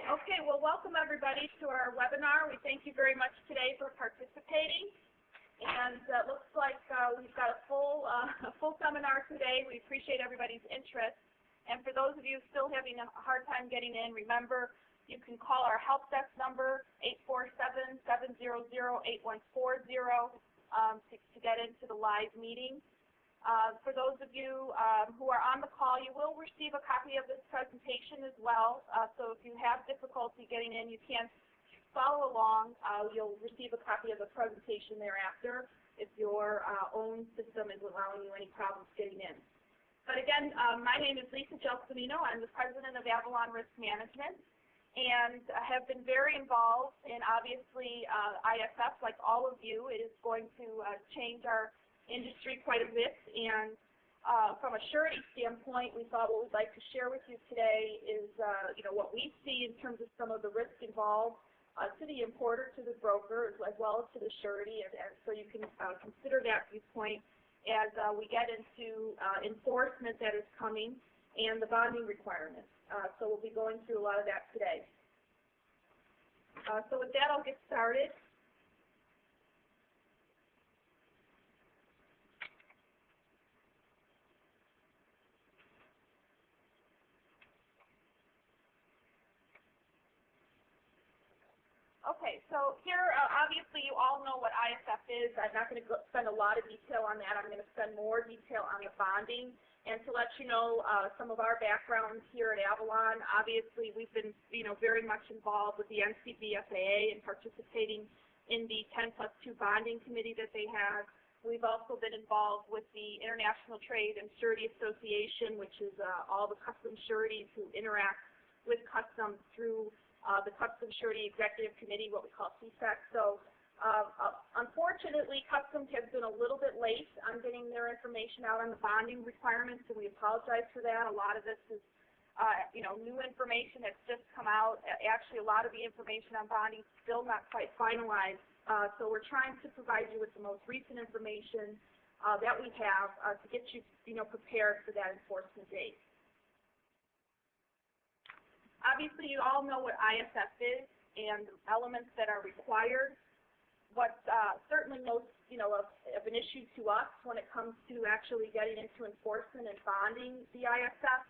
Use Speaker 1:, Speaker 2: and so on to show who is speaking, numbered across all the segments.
Speaker 1: Okay, well, welcome everybody to our webinar. We thank you very much today for participating. And it looks like we've got a full seminar today. We appreciate everybody's interest. And for those of you still having a hard time getting in, remember you can call our help desk number, 847-700-8140, to get into the live meeting. For those of you who are on the call, you will receive a copy of this presentation as well. So if you have difficulty getting in, you can follow along. You'll receive a copy of the presentation thereafter if your own system is allowing you any problems getting in. But again, my name is Lisa Gelsomino. I'm the president of Avalon Risk Management, and have been very involved in, obviously, ISF, like all of you. It is going to change our industry quite a bit, and from a surety standpoint, we thought what we'd like to share with you today is what we see in terms of some of the risk involved to the importer, to the broker, as well as to the surety, and so you can consider that viewpoint as we get into enforcement that is coming and the bonding requirements. So we'll be going through a lot of that today. So with that, I'll get started. Okay, so here, obviously, you all know what ISF is. I'm not going to spend a lot of detail on that. I'm going to spend more detail on the bonding. And to let you know some of our backgrounds here at Avalon, obviously, we've been very much involved with the NCBFAA and participating in the 10+2 bonding committee that they have. We've also been involved with the International Trade and Surety Association, which is all the customs sureties who interact with customs through the Customs Surety Executive Committee, what we call CSEC. So unfortunately, Customs has been a little bit late on getting their information out on the bonding requirements, and we apologize for that. A lot of this is new information that's just come out. Actually, a lot of the information on bonding is still not quite finalized. So we're trying to provide you with the most recent information that we have to get you prepared for that enforcement date. Obviously, you all know what ISF is and the elements that are required. What's certainly most of an issue to us when it comes to actually getting into enforcement and bonding the ISF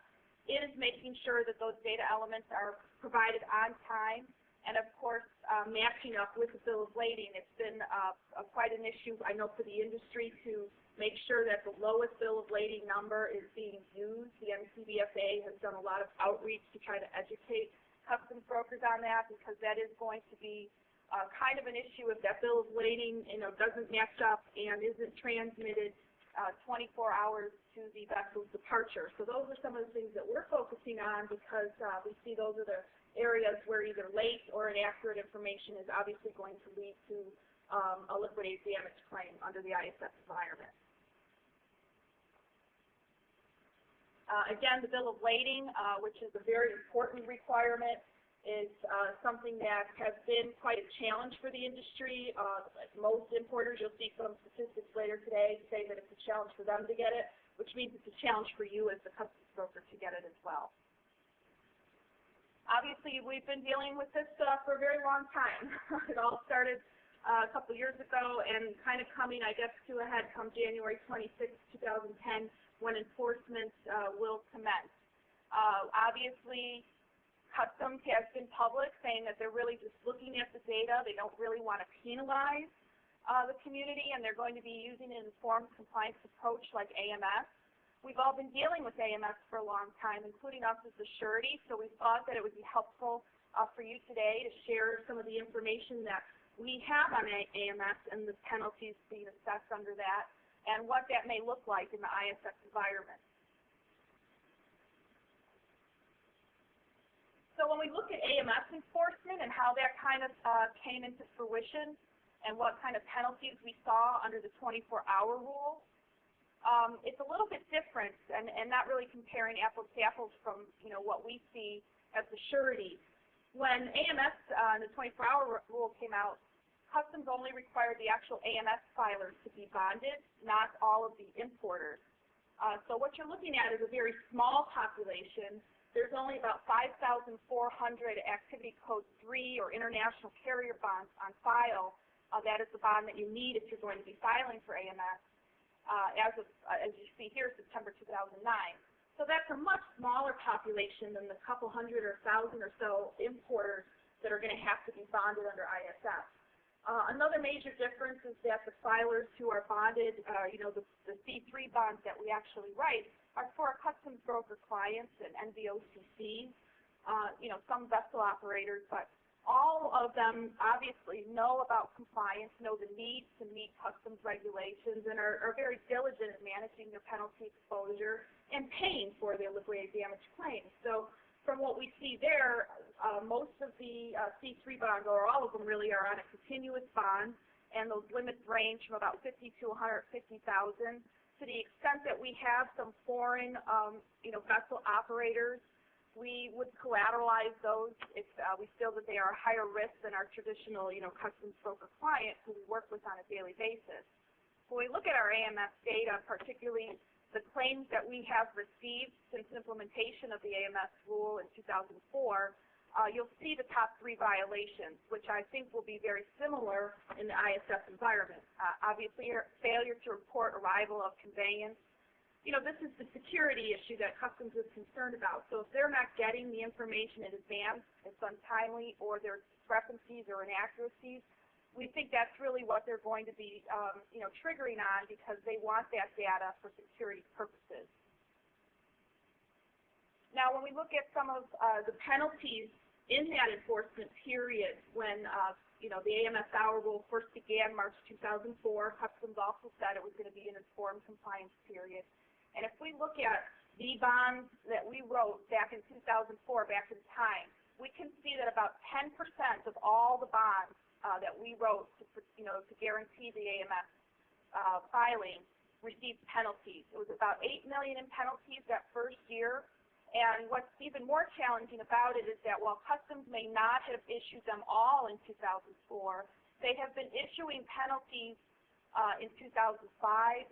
Speaker 1: is making sure that those data elements are provided on time, and of course matching up with the bill of lading. It's been quite an issue, I know, for the industry to make sure that the lowest bill of lading number is being used. The NCBFA has done a lot of outreach to try to educate customs brokers on that, because that is going to be kind of an issue if that bill of lading doesn't match up and isn't transmitted 24 hours to the vessel's departure. So those are some of the things that we're focusing on, because we see those are the areas where either late or inaccurate information is obviously going to lead to a liquidated damage claim under the ISF environment. Again, the bill of lading, which is a very important requirement, is something that has been quite a challenge for the industry. Most importers, you'll see some statistics later today, say that it's a challenge for them to get it, which means it's a challenge for you as the customs broker to get it as well. Obviously, we've been dealing with this for a very long time. It all started a couple years ago and kind of coming, I guess, to a head come January 26, 2010, when enforcement will commence. Obviously, Customs has been public saying that they're really just looking at the data. They don't really want to penalize the community, and they're going to be using an informed compliance approach like AMS. We've all been dealing with AMS for a long time, including us as the surety, so we thought that it would be helpful for you today to share some of the information that we have on AMS and the penalties being assessed under that, and what that may look like in the ISF environment. So when we look at AMS enforcement and how that kind of came into fruition and what kind of penalties we saw under the 24-hour rule, it's a little bit different and not really comparing apples to apples from what we see as the surety. When AMS and the 24-hour rule came out, Customs only required the actual AMS filers to be bonded, not all of the importers. So what you're looking at is a very small population there's only about 5,400 Activity Code 3 or international carrier bonds on file. That is the bond that you need if you're going to be filing for AMS as you see here, September 2009. So that's a much smaller population than the couple hundred or thousand or so importers that are going to have to be bonded under ISF. Another major difference is that the filers who are bonded, the C3 bonds that we actually write are for our customs broker clients and NVOCCs, some vessel operators, but all of them obviously know about compliance, know the need to meet customs regulations, and are very diligent in managing their penalty exposure and paying for their liquidated damage claims. So from what we see there, most of the C3 bonds, or all of them really, are on a continuous bond, and those limits range from about $50,000 to $150,000. To the extent that we have some foreign, vessel operators, we would collateralize those if we feel that they are higher risk than our traditional, customs broker client who we work with on a daily basis. When we look at our AMS data, particularly the claims that we have received since implementation of the AMS rule in 2004, you'll see the top 3 violations, which I think will be very similar in the ISF environment. Obviously, failure to report arrival of conveyance. This is the security issue that Customs is concerned about. So if they're not getting the information in advance, it's untimely, or there are discrepancies or inaccuracies, we think that's really what they're going to be, triggering on, because they want that data for security purposes. Now, when we look at some of the penalties in that enforcement period, when the AMS hour rule first began March 2004, Customs also said it was going to be an informed compliance period. And if we look at the bonds that we wrote back in 2004, back in time, we can see that about 10% of all the bonds that we wrote to guarantee the AMS filing received penalties. It was about $8 million in penalties that first year. And what's even more challenging about it is that while Customs may not have issued them all in 2004, they have been issuing penalties in 2005,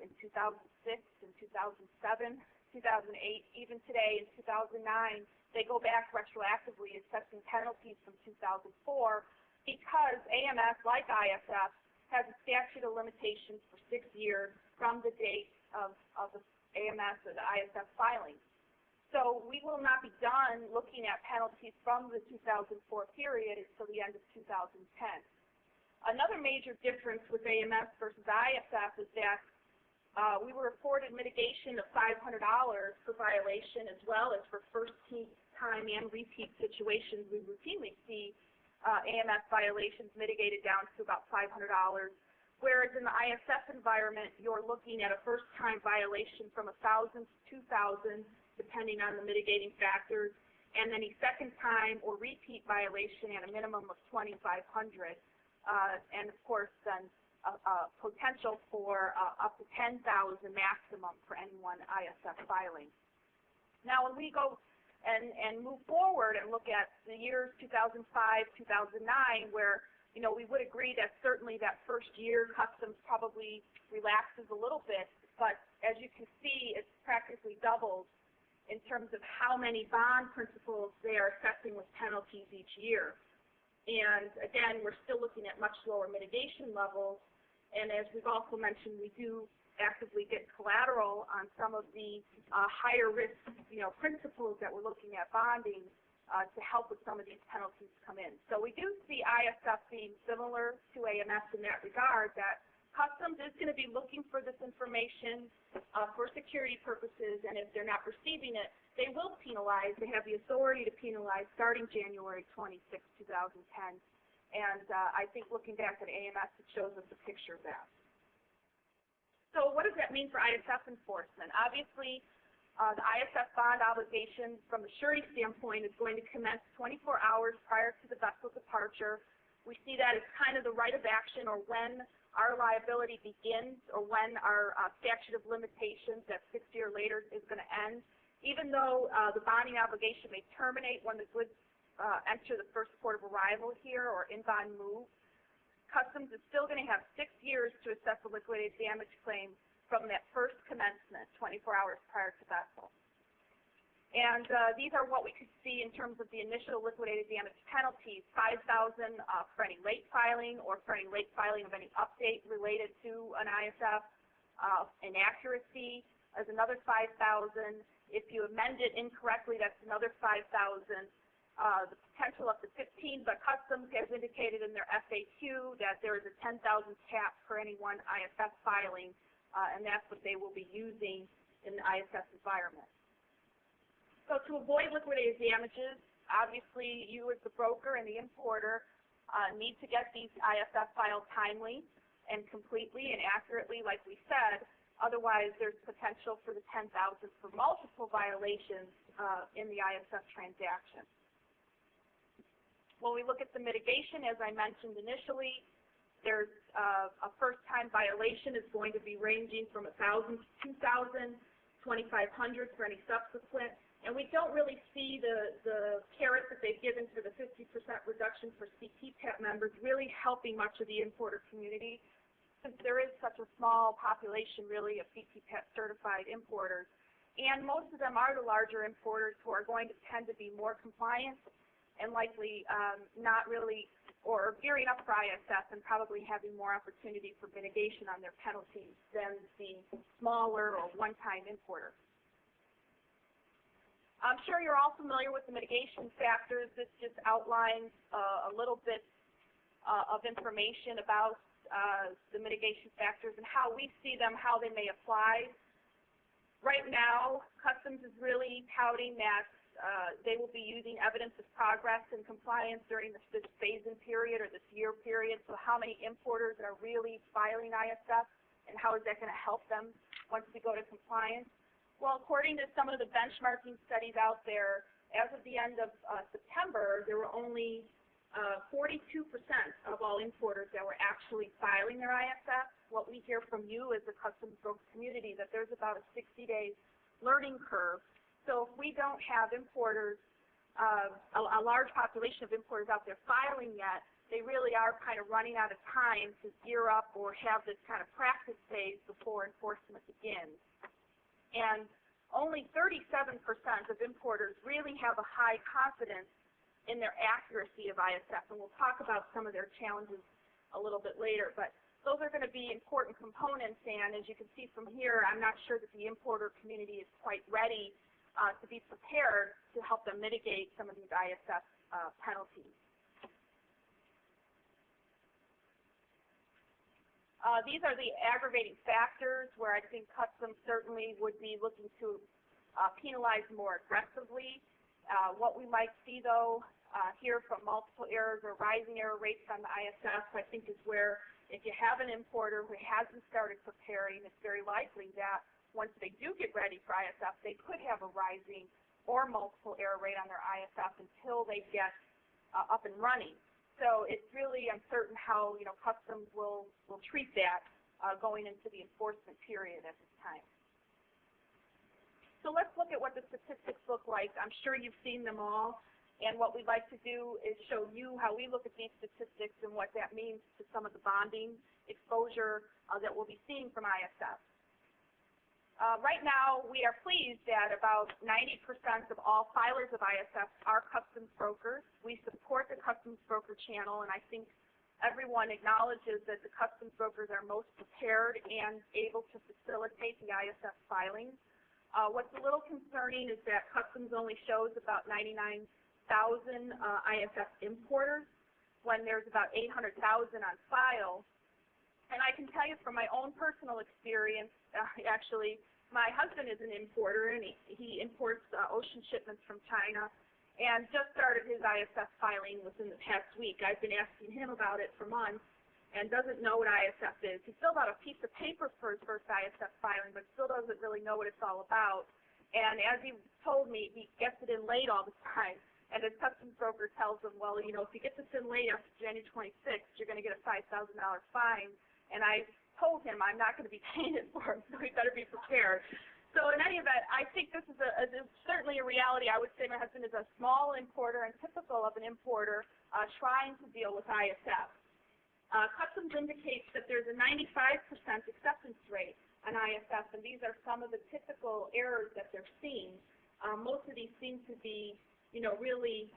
Speaker 1: in 2006, in 2007, 2008, even today in 2009. They go back retroactively assessing penalties from 2004 because AMS, like ISF, has a statute of limitations for 6 years from the date of the AMS or the ISF filing. So we will not be done looking at penalties from the 2004 period until the end of 2010. Another major difference with AMS versus ISF is that we were afforded mitigation of $500 per violation, as well as for first-time and repeat situations. We routinely see AMS violations mitigated down to about $500, whereas in the ISF environment, you're looking at a first-time violation from $1,000 to $2,000, depending on the mitigating factors, and then a second-time or repeat violation at a minimum of $2,500. And of course, then potential for up to $10,000 maximum for any one ISF filing. Now, when we go and move forward and look at the years 2005, 2009, where we would agree that certainly that first year Customs probably relaxes a little bit, but as you can see, it's practically doubled in terms of how many bond principals they are assessing with penalties each year. And again, we're still looking at much lower mitigation levels. And as we've also mentioned, we do actively get collateral on some of the higher risk, principles that we're looking at bonding to help with some of these penalties come in. So we do see ISF being similar to AMS in that regard, that Customs is going to be looking for this information for security purposes, and if they're not receiving it, they will penalize. They have the authority to penalize starting January 26, 2010. And I think looking back at AMS, it shows us a picture of that. So what does that mean for ISF enforcement? Obviously, the ISF bond obligation from the surety standpoint is going to commence 24 hours prior to the vessel departure. We see that as kind of the right of action, or when our liability begins, or when our statute of limitations that's 60 or later is going to end. Even though the bonding obligation may terminate when the goods enter the first port of arrival here or in-bond move, Customs is still going to have 6 years to assess a liquidated damage claim from that first commencement, 24 hours prior to vessel. And these are what we could see in terms of the initial liquidated damage penalties: $5,000 for any late filing or for any late filing of any update related to an ISF. Inaccuracy is another $5,000. If you amend it incorrectly, that's another $5,000. The potential up to $15,000, but Customs has indicated in their FAQ that there is a $10,000 cap for any one ISF filing, and that's what they will be using in the ISF environment. So to avoid liquidated damages, obviously you as the broker and the importer need to get these ISF filed timely and completely and accurately, like we said. Otherwise, there's potential for the $10,000 for multiple violations in the ISF transaction. When we look at the mitigation, as I mentioned initially, there's a first-time violation is going to be ranging from $1,000 to $2,000, $2,500 for any subsequent. And we don't really see the carrot that they've given for the 50% reduction for CTPAT members really helping much of the importer community, since there is such a small population really of CTPAT certified importers. And most of them are the larger importers who are going to tend to be more compliant and likely not really, or gearing up for ISF and probably having more opportunity for mitigation on their penalties than the smaller or one-time importer. I'm sure you're all familiar with the mitigation factors. This just outlines a little bit of information about the mitigation factors and how we see them, how they may apply. Right now, Customs is really touting that they will be using evidence of progress and compliance during this phase-in period or this year period. So how many importers are really filing ISF, and how is that going to help them once we go to compliance? Well, according to some of the benchmarking studies out there, as of the end of September, there were only 42% of all importers that were actually filing their ISF. What we hear from you as the Customs broker community, that there's about a 60-day learning curve. So if we don't have importers, a large population of importers out there filing yet, they really are kind of running out of time to gear up or have this kind of practice phase before enforcement begins. And only 37% of importers really have a high confidence in their accuracy of ISF, and we'll talk about some of their challenges a little bit later. But those are going to be important components, and as you can see from here, I'm not sure that the importer community is quite ready to be prepared to help them mitigate some of these ISF penalties. These are the aggravating factors where I think Customs certainly would be looking to penalize more aggressively. What we might see, though, here from multiple errors or rising error rates on the ISF, I think is where if you have an importer who hasn't started preparing, it's very likely that once they do get ready for ISF, they could have a rising or multiple error rate on their ISF until they get up and running. So it's really uncertain how Customs will treat that going into the enforcement period at this time. So let's look at what the statistics look like. I'm sure you've seen them all, and what we'd like to do is show you how we look at these statistics and what that means to some of the bonding exposure that we'll be seeing from ISF. Right now, we are pleased that about 90% of all filers of ISF are Customs brokers. We support the Customs broker channel, and I think everyone acknowledges that the Customs brokers are most prepared and able to facilitate the ISF filing. What's a little concerning is that Customs only shows about 99,000 ISF importers when there's about 800,000 on file. And I can tell you from my own personal experience, actually, my husband is an importer, and he imports ocean shipments from China, and just started his ISF filing within the past week. I've been asking him about it for months and doesn't know what ISF is. He filled out a piece of paper for his first ISF filing, but still doesn't really know what it's all about. And as he told me, he gets it in late all the time. And his Customs broker tells him, well, if you get this in late after January 26th, you're going to get a $5,000 fine. And I told him I'm not going to be paying it for him, so he better be prepared. So in any event, I think this is certainly a reality. I would say my husband is a small importer and typical of an importer trying to deal with ISF. Customs indicates that there's a 95% acceptance rate on ISF, and these are some of the typical errors that they're seeing. Most of these seem to be, really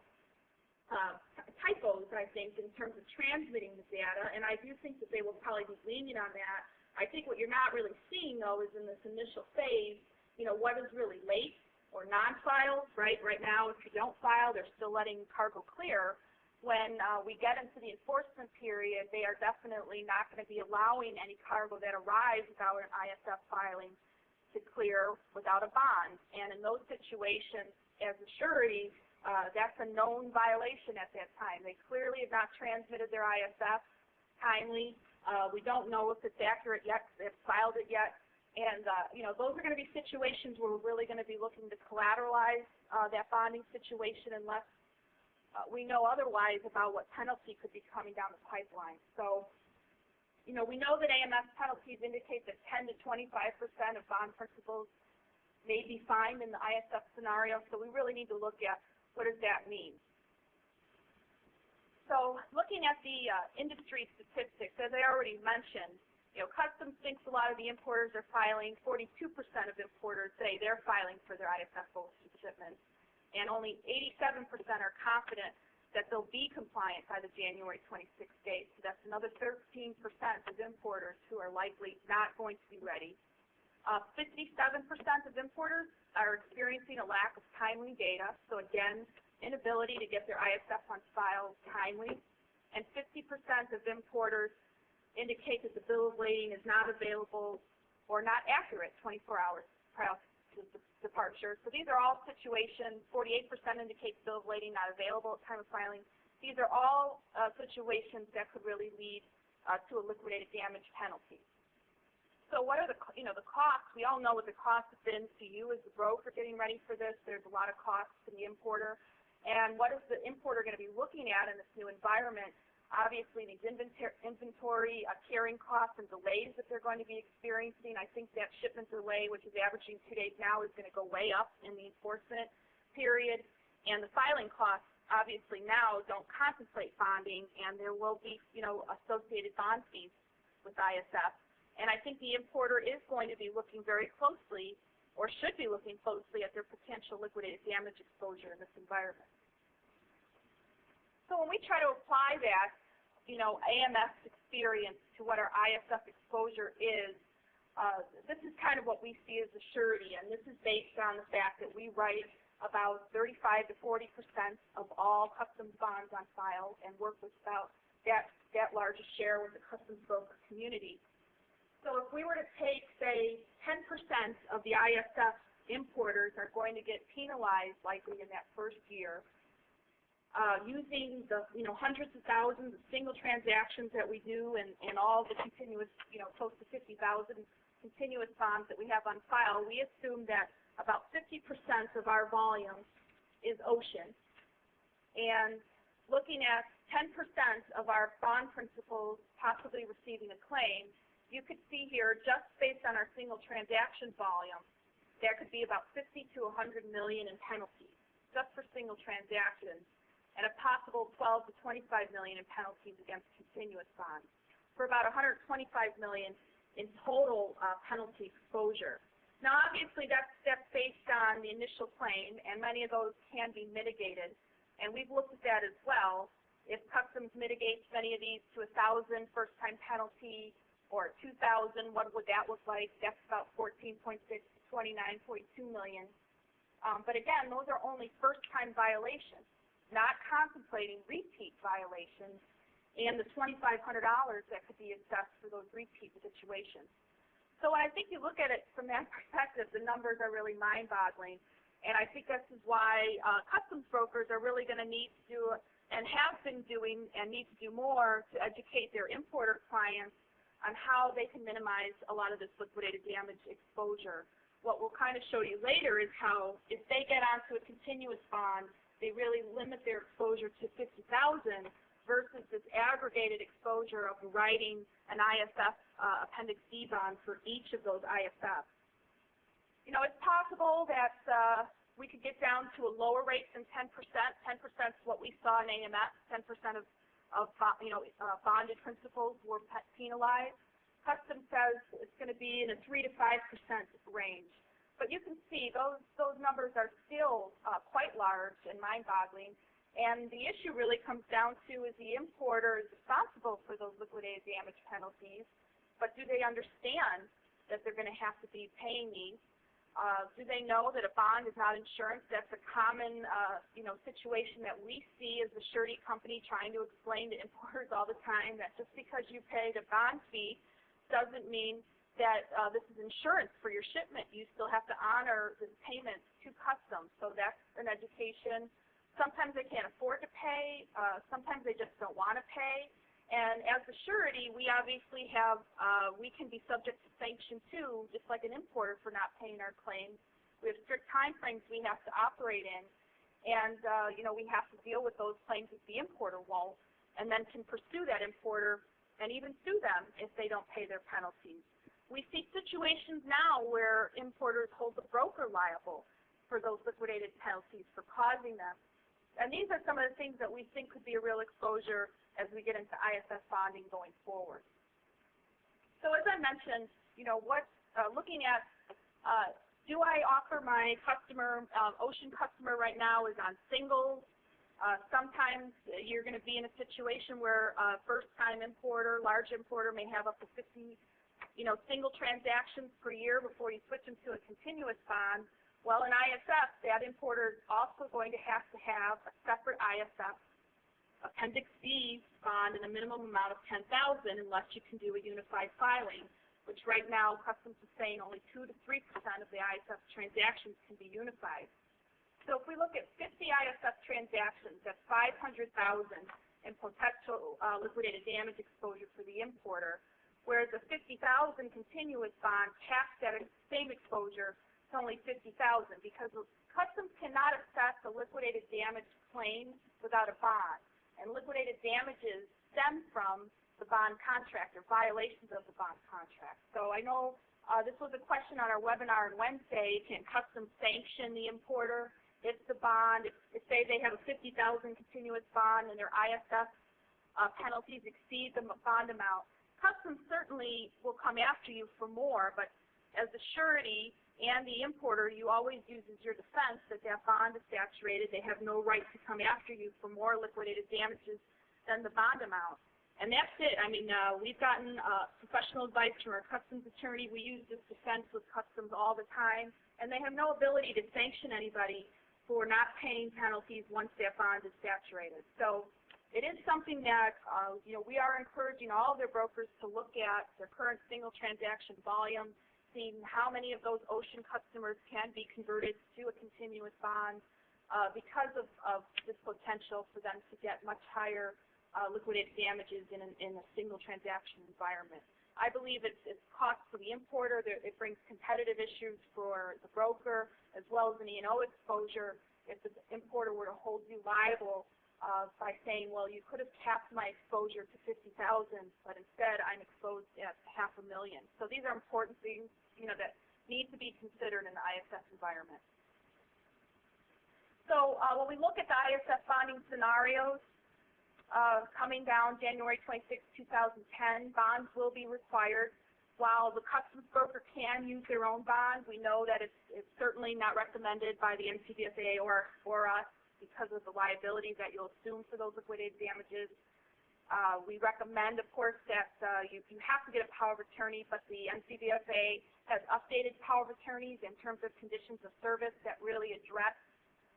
Speaker 1: typos, I think, in terms of transmitting the data, and I do think that they will probably be lenient on that. I think what you're not really seeing, though, is in this initial phase, what is really late or non-filed, right? Right now, if you don't file, they're still letting cargo clear. When we get into the enforcement period, they are definitely not going to be allowing any cargo that arrives without an ISF filing to clear without a bond. And in those situations, as a surety, that's a known violation at that time. They clearly have not transmitted their ISF timely. We don't know if it's accurate yet, because they haven't filed it yet. And, those are going to be situations where we're really going to be looking to collateralize that bonding situation unless we know otherwise about what penalty could be coming down the pipeline. So, we know that AMS penalties indicate that 10 to 25% of bond principals may be fined in the ISF scenario, so we really need to look at what does that mean. So looking at the industry statistics, as I already mentioned, Customs thinks a lot of the importers are filing. 42% of importers say they're filing for their ISF ocean shipments, and only 87% are confident that they'll be compliant by the January 26th date. So that's another 13% of importers who are likely not going to be ready. 57% of importers are experiencing a lack of timely data, so again, inability to get their ISF on file timely, and 50% of importers indicate that the bill of lading is not available or not accurate 24 hours prior to departure. So these are all situations. 48% indicates bill of lading not available at time of filing. These are all situations that could really lead to a liquidated damage penalty. So what are the costs? We all know what the costs have been to you as the broker getting ready for this. There's a lot of costs to the importer. And what is the importer going to be looking at in this new environment? Obviously, these inventory carrying costs and delays that they're going to be experiencing. I think that shipment delay, which is averaging 2 days now, is going to go way up in the enforcement period. And the filing costs, obviously, now don't contemplate bonding, and there will be, associated bond fees with ISF. And I think the importer is going to be looking very closely, or should be looking closely, at their potential liquidated damage exposure in this environment. So when we try to apply that, AMS experience to what our ISF exposure is, this is kind of what we see as a surety, and this is based on the fact that we write about 35 to 40% of all customs bonds on file and work with about that largest share with the customs broker community. So if we were to take, say, 10% of the ISF importers are going to get penalized likely in that first year, using the hundreds of thousands of single transactions that we do and all the continuous, close to 50,000 continuous bonds that we have on file, we assume that about 50% of our volume is ocean. And looking at 10% of our bond principals possibly receiving a claim, you could see here, just based on our single transaction volume, there could be about 50 to 100 million in penalties, just for single transactions, and a possible 12 to 25 million in penalties against continuous bonds, for about 125 million in total penalty exposure. Now, obviously, that's based on the initial claim, and many of those can be mitigated, and we've looked at that as well. If Customs mitigates many of these to 1,000 first-time penalty, or 2,000, what would that look like? That's about 14.6 to 29.2 million. But again, those are only first-time violations, not contemplating repeat violations and the $2,500 that could be assessed for those repeat situations. So when I think you look at it from that perspective, the numbers are really mind-boggling. And I think this is why customs brokers are really going to need to do, and have been doing, and need to do more to educate their importer clients on how they can minimize a lot of this liquidated damage exposure. What we'll kind of show you later is how, if they get onto a continuous bond, they really limit their exposure to 50,000 versus this aggregated exposure of writing an ISF Appendix D bond for each of those ISFs. It's possible that we could get down to a lower rate than 10%. 10% is what we saw in AMS. 10% of bonded principals were penalized. Customs says it's going to be in a 3 to 5% range. But you can see those numbers are still quite large and mind-boggling. And the issue really comes down to is the importer is responsible for those liquidated damage penalties, but do they understand that they're going to have to be paying these? Do they know that a bond is not insurance? That's a common situation that we see as a surety company trying to explain to importers all the time that just because you paid a bond fee doesn't mean that this is insurance for your shipment. You still have to honor the payment to customs. So that's an education. Sometimes they can't afford to pay. Sometimes they just don't want to pay. And as a surety, we obviously have, we can be subject to sanction too, just like an importer for not paying our claims. We have strict time frames we have to operate in. And, we have to deal with those claims if the importer won't, and then can pursue that importer and even sue them if they don't pay their penalties. We see situations now where importers hold the broker liable for those liquidated penalties for causing them. And these are some of the things that we think could be a real exposure as we get into ISF bonding going forward. So as I mentioned, looking at, do I offer my customer, ocean customer right now is on singles. Sometimes you're going to be in a situation where a first-time importer, large importer, may have up to 50, single transactions per year before you switch them to a continuous bond. Well, in ISF, that importer is also going to have a separate ISF Appendix B bond in a minimum amount of $10,000 unless you can do a unified filing, which right now Customs is saying only 2 to 3% of the ISF transactions can be unified. So if we look at 50 ISF transactions, that's $500,000 in potential liquidated damage exposure for the importer, whereas a $50,000 continuous bond caps that same exposure to only $50,000 because Customs cannot assess a liquidated damage claim without a bond. And liquidated damages stem from the bond contract or violations of the bond contract. So I know this was a question on our webinar on Wednesday. Can Customs sanction the importer if the bond, if say they have a $50,000 continuous bond and their ISF penalties exceed the bond amount? Customs certainly will come after you for more, but as a surety and the importer, you always use as your defense that that bond is saturated. They have no right to come after you for more liquidated damages than the bond amount. And that's it. I mean, we've gotten professional advice from our customs attorney. We use this defense with Customs all the time, and they have no ability to sanction anybody for not paying penalties once that bond is saturated. So it is something that we are encouraging all of their brokers to look at their current single transaction volume, seeing how many of those ocean customers can be converted to a continuous bond because of this potential for them to get much higher liquidated damages in a single transaction environment. I believe it's cost for the importer. It brings competitive issues for the broker as well as an E&O exposure if the importer were to hold you liable by saying, well, you could have capped my exposure to $50,000, but instead I'm exposed at $500,000. So these are important things, that need to be considered in the ISF environment. So when we look at the ISF bonding scenarios, coming down January 26, 2010, bonds will be required. While the customs broker can use their own bond, we know that it's certainly not recommended by the NCBFA or us because of the liability that you'll assume for those liquidated damages. We recommend, of course, that you have to get a power of attorney, but the NCBFA has updated power of attorneys in terms of conditions of service that really address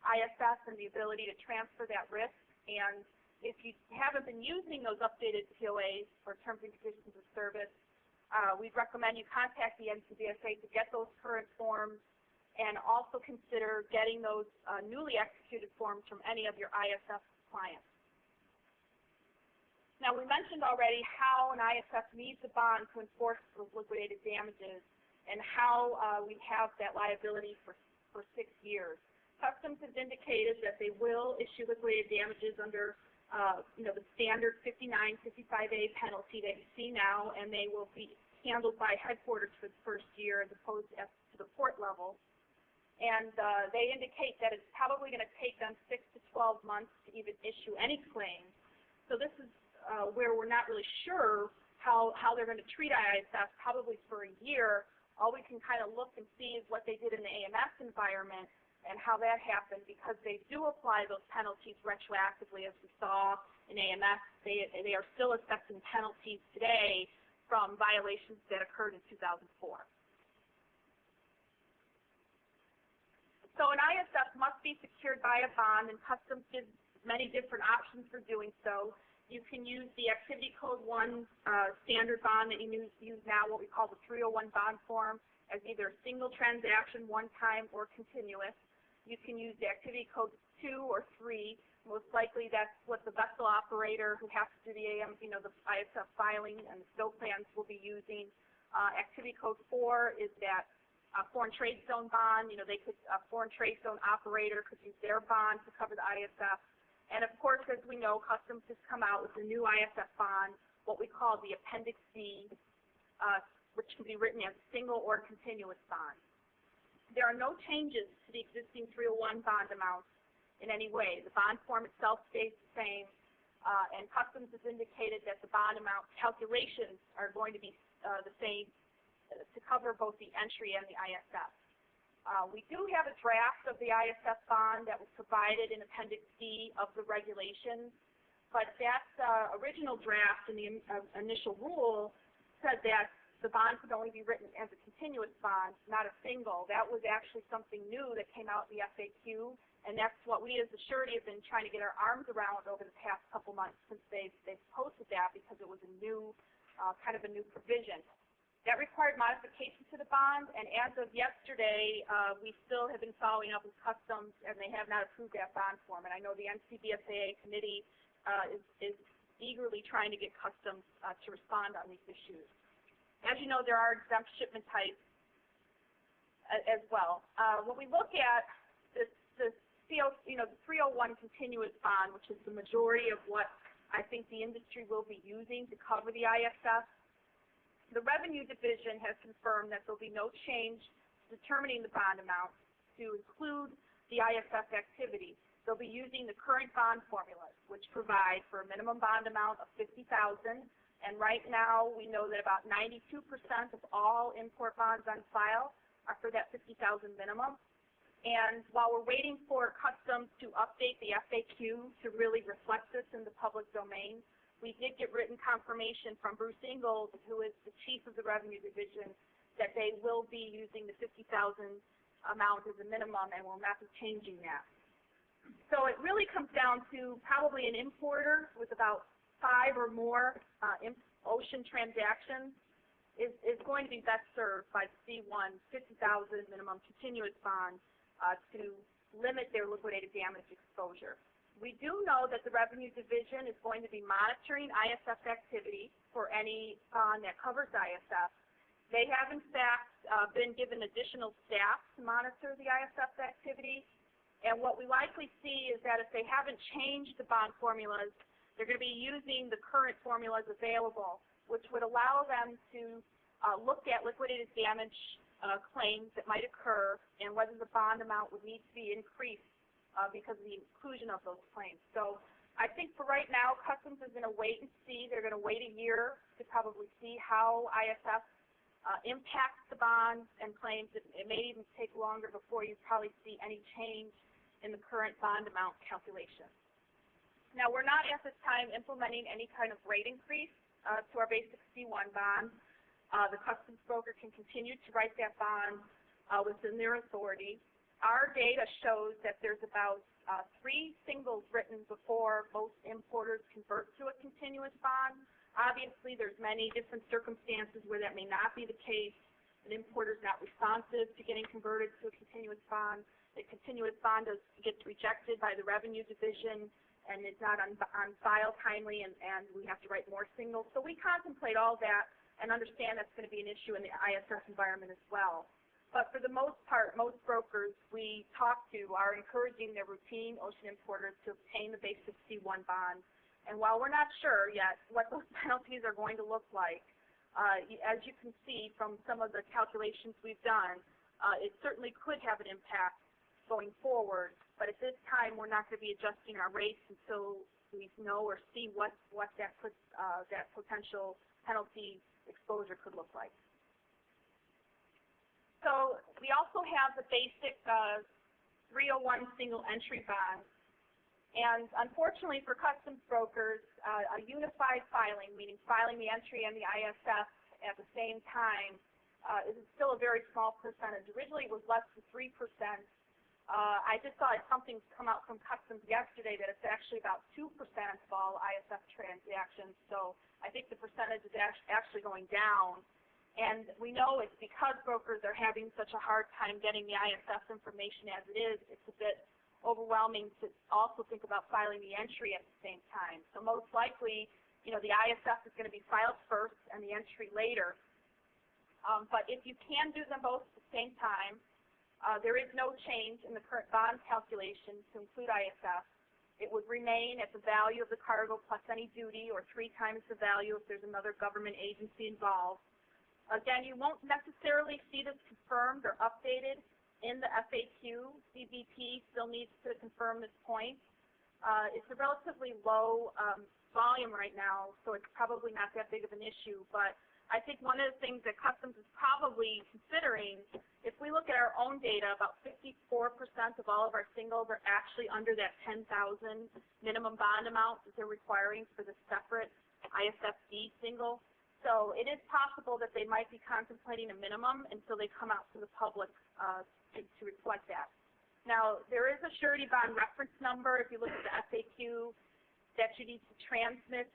Speaker 1: ISF and the ability to transfer that risk. And if you haven't been using those updated POAs or terms and conditions of service, we'd recommend you contact the NCBFA to get those current forms and also consider getting those newly executed forms from any of your ISF clients. Now, we mentioned already how an ISF needs a bond to enforce those liquidated damages and how we have that liability for 6 years. Customs has indicated that they will issue liquidated damages under the standard 59, 55A penalty that you see now, and they will be handled by headquarters for the first year as opposed to the port level. And they indicate that it's probably going to take them 6 to 12 months to even issue any claims. So this is where we're not really sure how they're going to treat ISF, probably for a year, all we can kind of look and see is what they did in the AMS environment and how that happened, because they do apply those penalties retroactively, as we saw in AMS. They are still assessing penalties today from violations that occurred in 2004. So an ISF must be secured by a bond, and Customs gives many different options for doing so. You can use the Activity Code 1 standard bond that you use now, what we call the 301 bond form, as either a single transaction, one time, or continuous. You can use the Activity Code 2 or 3. Most likely that's what the vessel operator who has to do the the ISF filing and the stow plans will be using. Activity Code 4 is that foreign trade zone bond. A foreign trade zone operator could use their bond to cover the ISF. And of course, as we know, Customs has come out with the new ISF bond, what we call the Appendix C, which can be written as single or continuous bond. There are no changes to the existing 301 bond amounts in any way. The bond form itself stays the same, and Customs has indicated that the bond amount calculations are going to be the same to cover both the entry and the ISF. We do have a draft of the ISF bond that was provided in Appendix C of the regulations, but that original draft in the initial rule said that the bond could only be written as a continuous bond, not a single. That was actually something new that came out in the FAQ, and that's what we as the surety have been trying to get our arms around over the past couple months since they've posted that, because it was a new, kind of a new provision. That required modification to the bond, and as of yesterday, we still have been following up with Customs, and they have not approved that bond form. And I know the NCBSAA committee is eagerly trying to get Customs to respond on these issues. As you know, there are exempt shipment types as well. When we look at the 301 continuous bond, which is the majority of what I think the industry will be using to cover the ISF, the Revenue Division has confirmed that there will be no change determining the bond amount to include the ISF activity. They'll be using the current bond formulas, which provide for a minimum bond amount of $50,000. And right now, we know that about 92% of all import bonds on file are for that $50,000 minimum. And while we're waiting for Customs to update the FAQ to really reflect this in the public domain, we did get written confirmation from Bruce Ingalls, who is the chief of the Revenue Division, that they will be using the $50,000 amount as a minimum and will not be changing that. So it really comes down to probably an importer with about 5 or more ocean transactions is going to be best served by the C1 $50,000 minimum continuous bond to limit their liquidated damage exposure. We do know that the Revenue Division is going to be monitoring ISF activity for any bond that covers ISF. They have, in fact, been given additional staff to monitor the ISF activity. And what we likely see is that if they haven't changed the bond formulas, they're going to be using the current formulas available, which would allow them to look at liquidated damage claims that might occur and whether the bond amount would need to be increased because of the inclusion of those claims. So I think for right now, Customs is going to wait and see. They're going to wait a year to probably see how ISF impacts the bonds and claims. It may even take longer before you probably see any change in the current bond amount calculation. Now, we're not at this time implementing any kind of rate increase to our basic C1 bond. The Customs broker can continue to write that bond within their authority. Our data shows that there's about 3 singles written before most importers convert to a continuous bond. Obviously, there's many different circumstances where that may not be the case. An importer is not responsive to getting converted to a continuous bond. The continuous bond gets rejected by the Revenue Division and is not on file timely, and we have to write more singles. So we contemplate all that and understand that's going to be an issue in the ISF environment as well. But for the most part, most brokers we talk to are encouraging their routine ocean importers to obtain the basic C1 bond. And while we're not sure yet what those penalties are going to look like, as you can see from some of the calculations we've done, it certainly could have an impact going forward. But at this time, we're not going to be adjusting our rates until we know or see what that potential penalty exposure could look like. So we also have the basic 301 single entry bond. And unfortunately for customs brokers, a unified filing, meaning filing the entry and the ISF at the same time, is still a very small percentage. Originally it was less than 3%. I just saw something come out from customs yesterday that it's actually about 2% of all ISF transactions. So I think the percentage is actually going down. And we know it's because brokers are having such a hard time getting the ISF information as it is, it's a bit overwhelming to also think about filing the entry at the same time. So most likely, the ISF is going to be filed first and the entry later. But if you can do them both at the same time, there is no change in the current bond calculation to include ISF. It would remain at the value of the cargo plus any duty, or 3 times the value if there's another government agency involved. Again, you won't necessarily see this confirmed or updated in the FAQ. CBP still needs to confirm this point. It's a relatively low volume right now, so it's probably not that big of an issue. But I think one of the things that Customs is probably considering, if we look at our own data, about 54% of all of our singles are actually under that 10,000 minimum bond amount that they're requiring for the separate ISFD single. So it is possible that they might be contemplating a minimum until they come out to the public to reflect that. Now, there is a surety bond reference number, if you look at the FAQ, that you need to transmit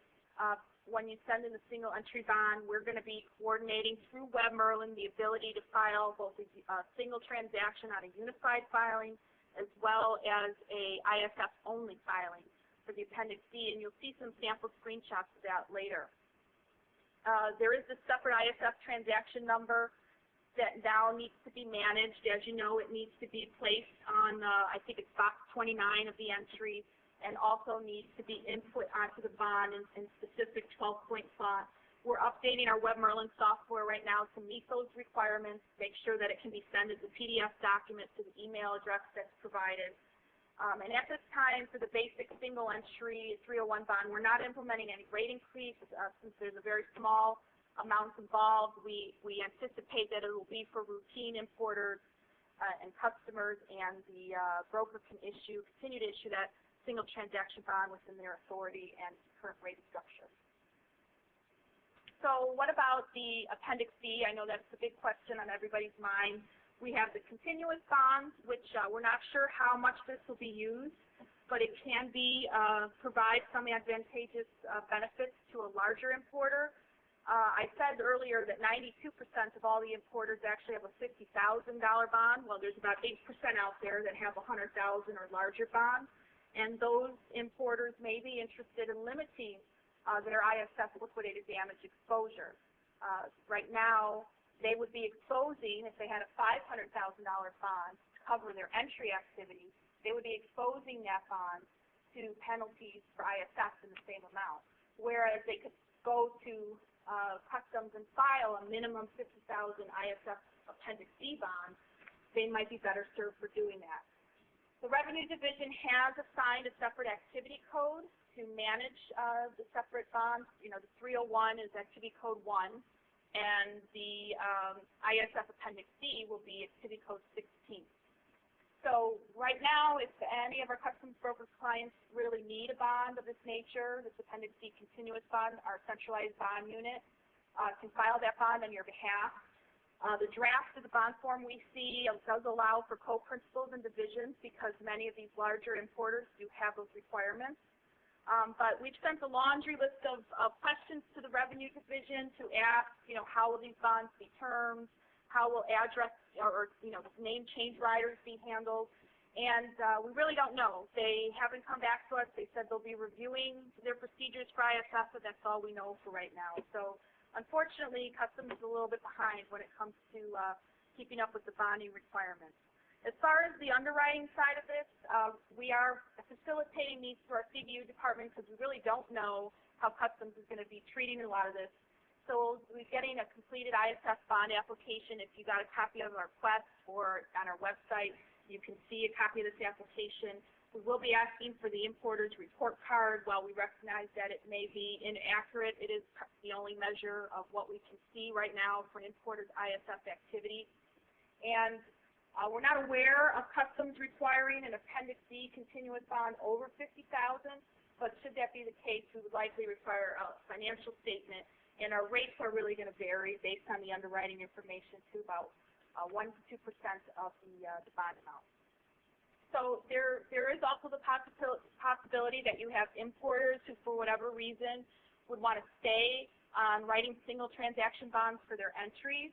Speaker 1: when you send in the single entry bond. We're going to be coordinating through Web-Merlin the ability to file both a single transaction on a unified filing as well as a ISF-only filing for the Appendix D, and you'll see some sample screenshots of that later. There is a separate ISF transaction number that now needs to be managed. As you know, it needs to be placed on, I think it's box 29 of the entry, and also needs to be input onto the bond in specific 12-point font. We're updating our Web-Merlin software right now to meet those requirements, make sure that it can be sent as a PDF document to the email address that's provided. And at this time, for the basic single entry 301 bond, we're not implementing any rate increase since there's a very small amount involved. We anticipate that it will be for routine importers and customers, and the broker can continue to issue that single transaction bond within their authority and current rate structure. So what about the Appendix D? I know that's a big question on everybody's mind. We have the continuous bonds, which we're not sure how much this will be used, but it can be provide some advantageous benefits to a larger importer. I said earlier that 92% of all the importers actually have a $50,000 bond. Well, there's about 8% out there that have a $100,000 or larger bond, and those importers may be interested in limiting their ISF liquidated damage exposure. Right now, they would be exposing, if they had a $500,000 bond to cover their entry activity, they would be exposing that bond to penalties for ISF in the same amount. Whereas they could go to Customs and file a minimum $50,000 ISF Appendix D bond, they might be better served for doing that. The Revenue Division has assigned a separate activity code to manage the separate bonds. The 301 is activity code 1. And the ISF Appendix D will be activity code 16. So right now, if any of our customs broker clients really need a bond of this nature, this Appendix D continuous bond, our centralized bond unit can file that bond on your behalf. The draft of the bond form we see does allow for co-principals and divisions because many of these larger importers do have those requirements. But we've sent a laundry list of questions to the Revenue Division to ask, how will these bonds be termed, how will address or name change riders be handled, and we really don't know. They haven't come back to us. They said they'll be reviewing their procedures for ISF, but that's all we know for right now. So unfortunately, Customs is a little bit behind when it comes to keeping up with the bonding requirements. As far as the underwriting side of this, we are facilitating these through our CBU department because we really don't know how Customs is going to be treating a lot of this. So we're getting a completed ISF bond application. If you got a copy of our request or on our website, you can see a copy of this application. We will be asking for the importer's report card. While we recognize that it may be inaccurate, it is the only measure of what we can see right now for an importer's ISF activity. And we're not aware of customs requiring an Appendix D continuous bond over $50,000, but should that be the case, we would likely require a financial statement, and our rates are really going to vary based on the underwriting information to about 1 to 2% of the bond amount. So there is also the possibility that you have importers who, for whatever reason, would want to stay on writing single transaction bonds for their entries,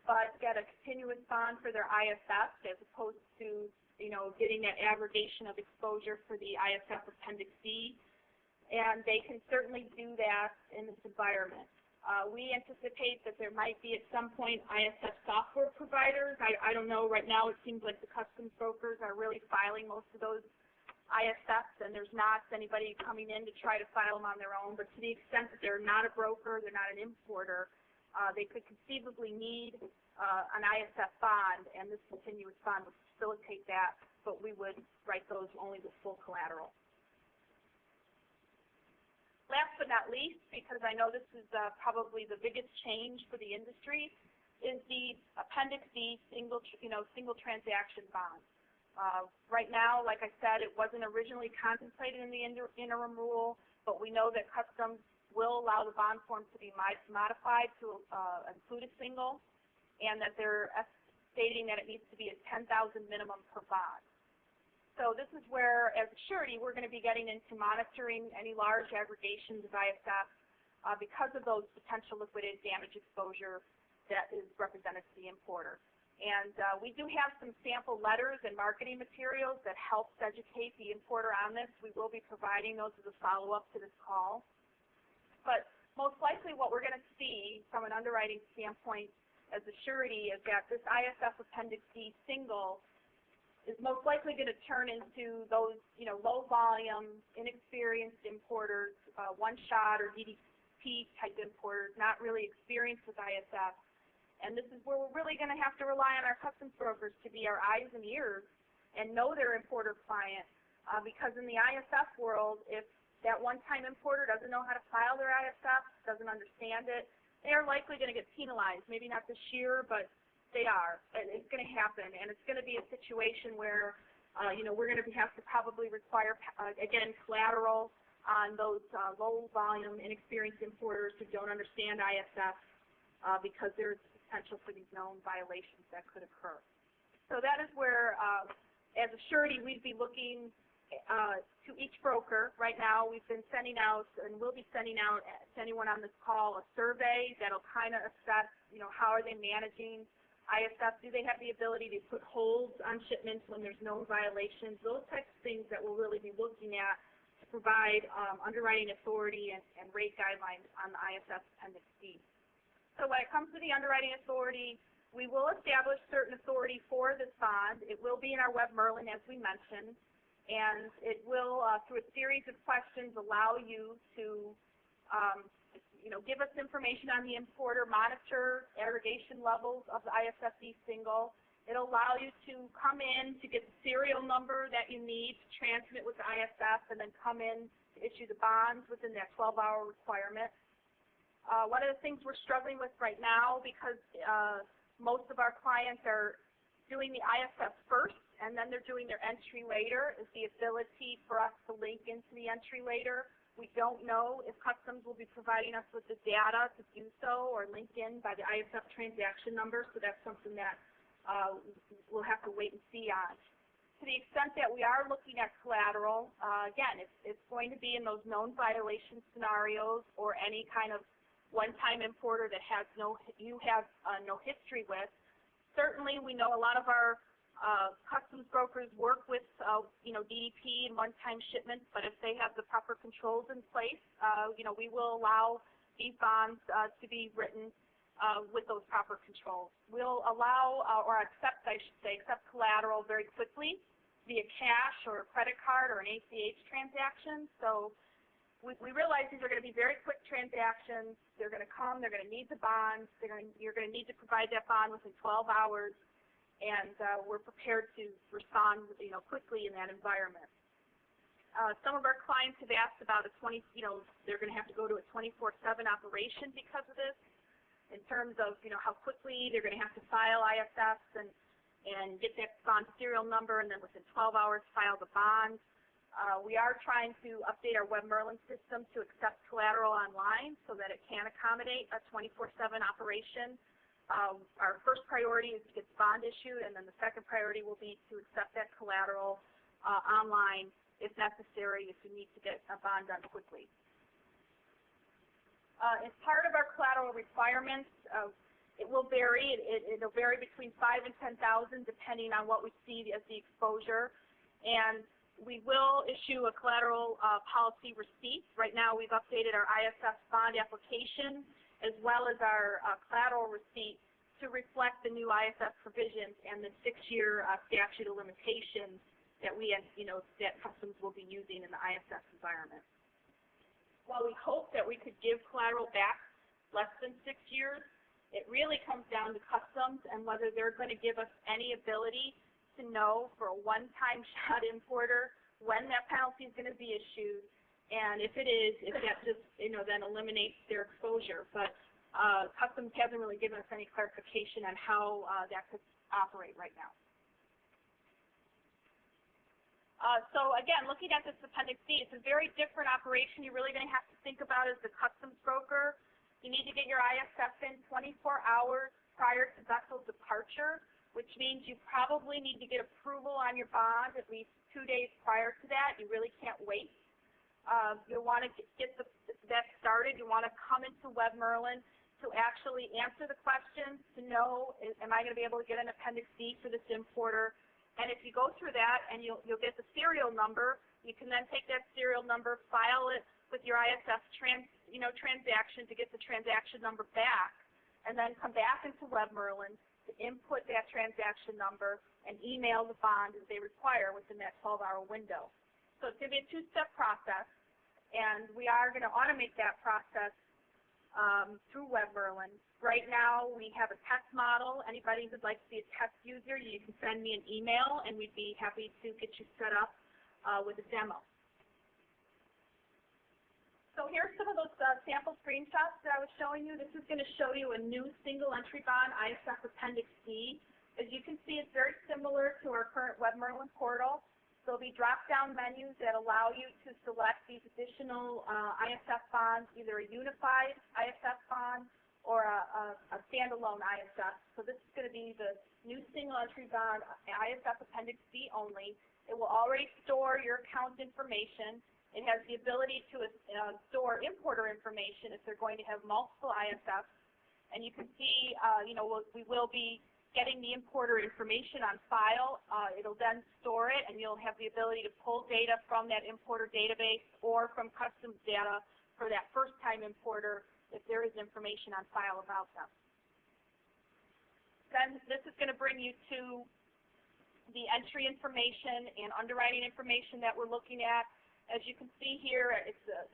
Speaker 1: but get a continuous bond for their ISF as opposed to, getting that aggregation of exposure for the ISF Appendix D. And they can certainly do that in this environment. We anticipate that there might be at some point ISF software providers. I don't know. Right now it seems like the customs brokers are really filing most of those ISFs, and there's not anybody coming in to try to file them on their own. But to the extent that they're not a broker, they're not an importer, they could conceivably need an ISF bond, and this continuous bond would facilitate that, but we would write those only with full collateral. Last but not least, because I know this is probably the biggest change for the industry, is the Appendix D single transaction bond. Right now, like I said, it wasn't originally contemplated in the interim rule, but we know that customs will allow the bond form to be modified to include a single, and that they're stating that it needs to be a $10,000 minimum per bond. So this is where, as a surety, we're going to be getting into monitoring any large aggregations of ISF because of those potential liquidated damage exposure that is represented to the importer. And we do have some sample letters and marketing materials that helps educate the importer on this. We will be providing those as a follow-up to this call. But most likely what we're going to see from an underwriting standpoint as a surety is that this ISF Appendix D single is most likely going to turn into those, low-volume, inexperienced importers, one-shot or DDP-type importers, not really experienced with ISF. And this is where we're really going to have to rely on our customs brokers to be our eyes and ears and know their importer client, because in the ISF world, if that one-time importer doesn't know how to file their ISF, doesn't understand it, they are likely going to get penalized. Maybe not this year, but they are. It's going to happen, and it's going to be a situation where, we're going to have to probably require, again, collateral on those low-volume, inexperienced importers who don't understand ISF because there's potential for these known violations that could occur. So that is where, as a surety, we'd be looking to each broker. Right now, we've been sending out, and we'll be sending out to anyone on this call, a survey that'll kind of assess, how are they managing ISF? Do they have the ability to put holds on shipments when there's known violations? Those types of things that we'll really be looking at to provide underwriting authority and rate guidelines on the ISF Appendix D. So when it comes to the underwriting authority, we will establish certain authority for this bond. It will be in our Web Merlin, as we mentioned, and it will, through a series of questions, allow you to give us information on the importer, monitor aggregation levels of the ISFD single. It'll allow you to come in to get the serial number that you need to transmit with the ISF, and then come in to issue the bonds within that 12-hour requirement. One of the things we're struggling with right now, because most of our clients are doing the ISF first, and then they're doing their entry later, is the ability for us to link into the entry later. We don't know if customs will be providing us with the data to do so or link in by the ISF transaction number, so that's something that we'll have to wait and see on. To the extent that we are looking at collateral, again, it's going to be in those known violation scenarios or any kind of one-time importer that you have no history with. Certainly, we know a lot of our customs brokers work with, DDP and one-time shipments, but if they have the proper controls in place, we will allow these bonds to be written with those proper controls. We'll allow, or accept collateral very quickly via cash or a credit card or an ACH transaction. So we realize these are going to be very quick transactions. They're going to come. They're going to need the bonds. You're going to need to provide that bond within 12 hours. And we're prepared to respond, quickly in that environment. Some of our clients have asked about they're going to have to go to a 24/7 operation because of this, in terms of, how quickly they're going to have to file ISFs. And and get that bond serial number, and then within 12 hours file the bond. We are trying to update our Web Merlin system to accept collateral online so that it can accommodate a 24/7 operation. Our first priority is to get the bond issued, and then the second priority will be to accept that collateral online if necessary, if you need to get a bond done quickly. As part of our collateral requirements, it will vary. It'll vary between 5,000 and 10,000 depending on what we see as the exposure. And we will issue a collateral policy receipt. Right now we've updated our ISF bond application as well as our collateral receipt to reflect the new ISF provisions and the 6-year statute of limitations that that Customs will be using in the ISF environment. While we hope that we could give collateral back less than 6 years, it really comes down to Customs and whether they're going to give us any ability to know for a one-time shot importer when that penalty is going to be issued, and if it is, if that just then eliminates their exposure. But Customs hasn't really given us any clarification on how that could operate right now. So again, looking at this Appendix D, it's a very different operation. You're really going to have to think about as the customs broker. You need to get your ISF in 24 hours prior to vessel departure, which means you probably need to get approval on your bond at least 2 days prior to that. You really can't wait. You'll want to get that started. You want to come into Web Merlin to actually answer the questions to know, am I going to be able to get an Appendix D for this importer? And if you go through that and you'll get the serial number, you can then take that serial number, file it with your ISF transaction to get the transaction number back, and then come back into Web Merlin to input that transaction number and email the bond as they require within that 12-hour window. So it's going to be a 2-step process, and we are going to automate that process through Web Merlin. Right now, we have a test model. Anybody who'd like to be a test user, you can send me an email, and we'd be happy to get you set up with a demo. So here's some of those sample screenshots that I was showing you. This is going to show you a new single entry bond, ISF Appendix D. As you can see, it's very similar to our current Web Merlin portal. There'll be drop-down menus that allow you to select these additional ISF bonds, either a unified ISF bond or a standalone ISF. So this is going to be the new single entry bond, ISF Appendix D only. It will already store your account information. It has the ability to store importer information if they're going to have multiple ISFs. And you can see, we will be getting the importer information on file. It'll then store it, and you'll have the ability to pull data from that importer database or from customs data for that first-time importer if there is information on file about them. Then this is going to bring you to the entry information and underwriting information that we're looking at. As you can see here,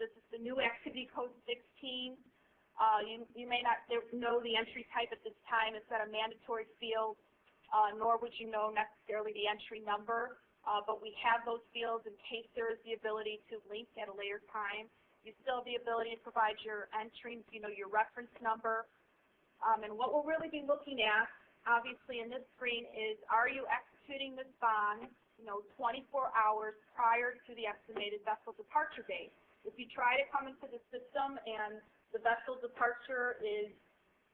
Speaker 1: this is the new activity code 16. You may not know the entry type at this time. It's not a mandatory field, nor would you know necessarily the entry number. But we have those fields in case there is the ability to link at a later time. You still have the ability to provide your entries, your reference number. And what we'll really be looking at, obviously in this screen, is are you executing this bond 24 hours prior to the estimated vessel departure date. If you try to come into the system and the vessel departure is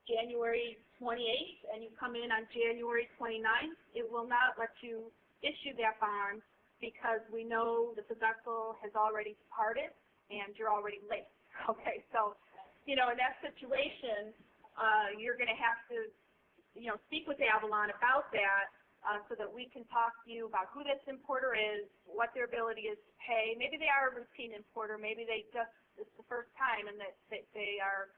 Speaker 1: January 28th and you come in on January 29th, it will not let you issue that bond because we know that the vessel has already departed and you're already late. Okay, so in that situation, you're going to have to speak with Avalon about that. So that we can talk to you about who this importer is, what their ability is to pay. Maybe they are a routine importer. Maybe it's the first time and that they are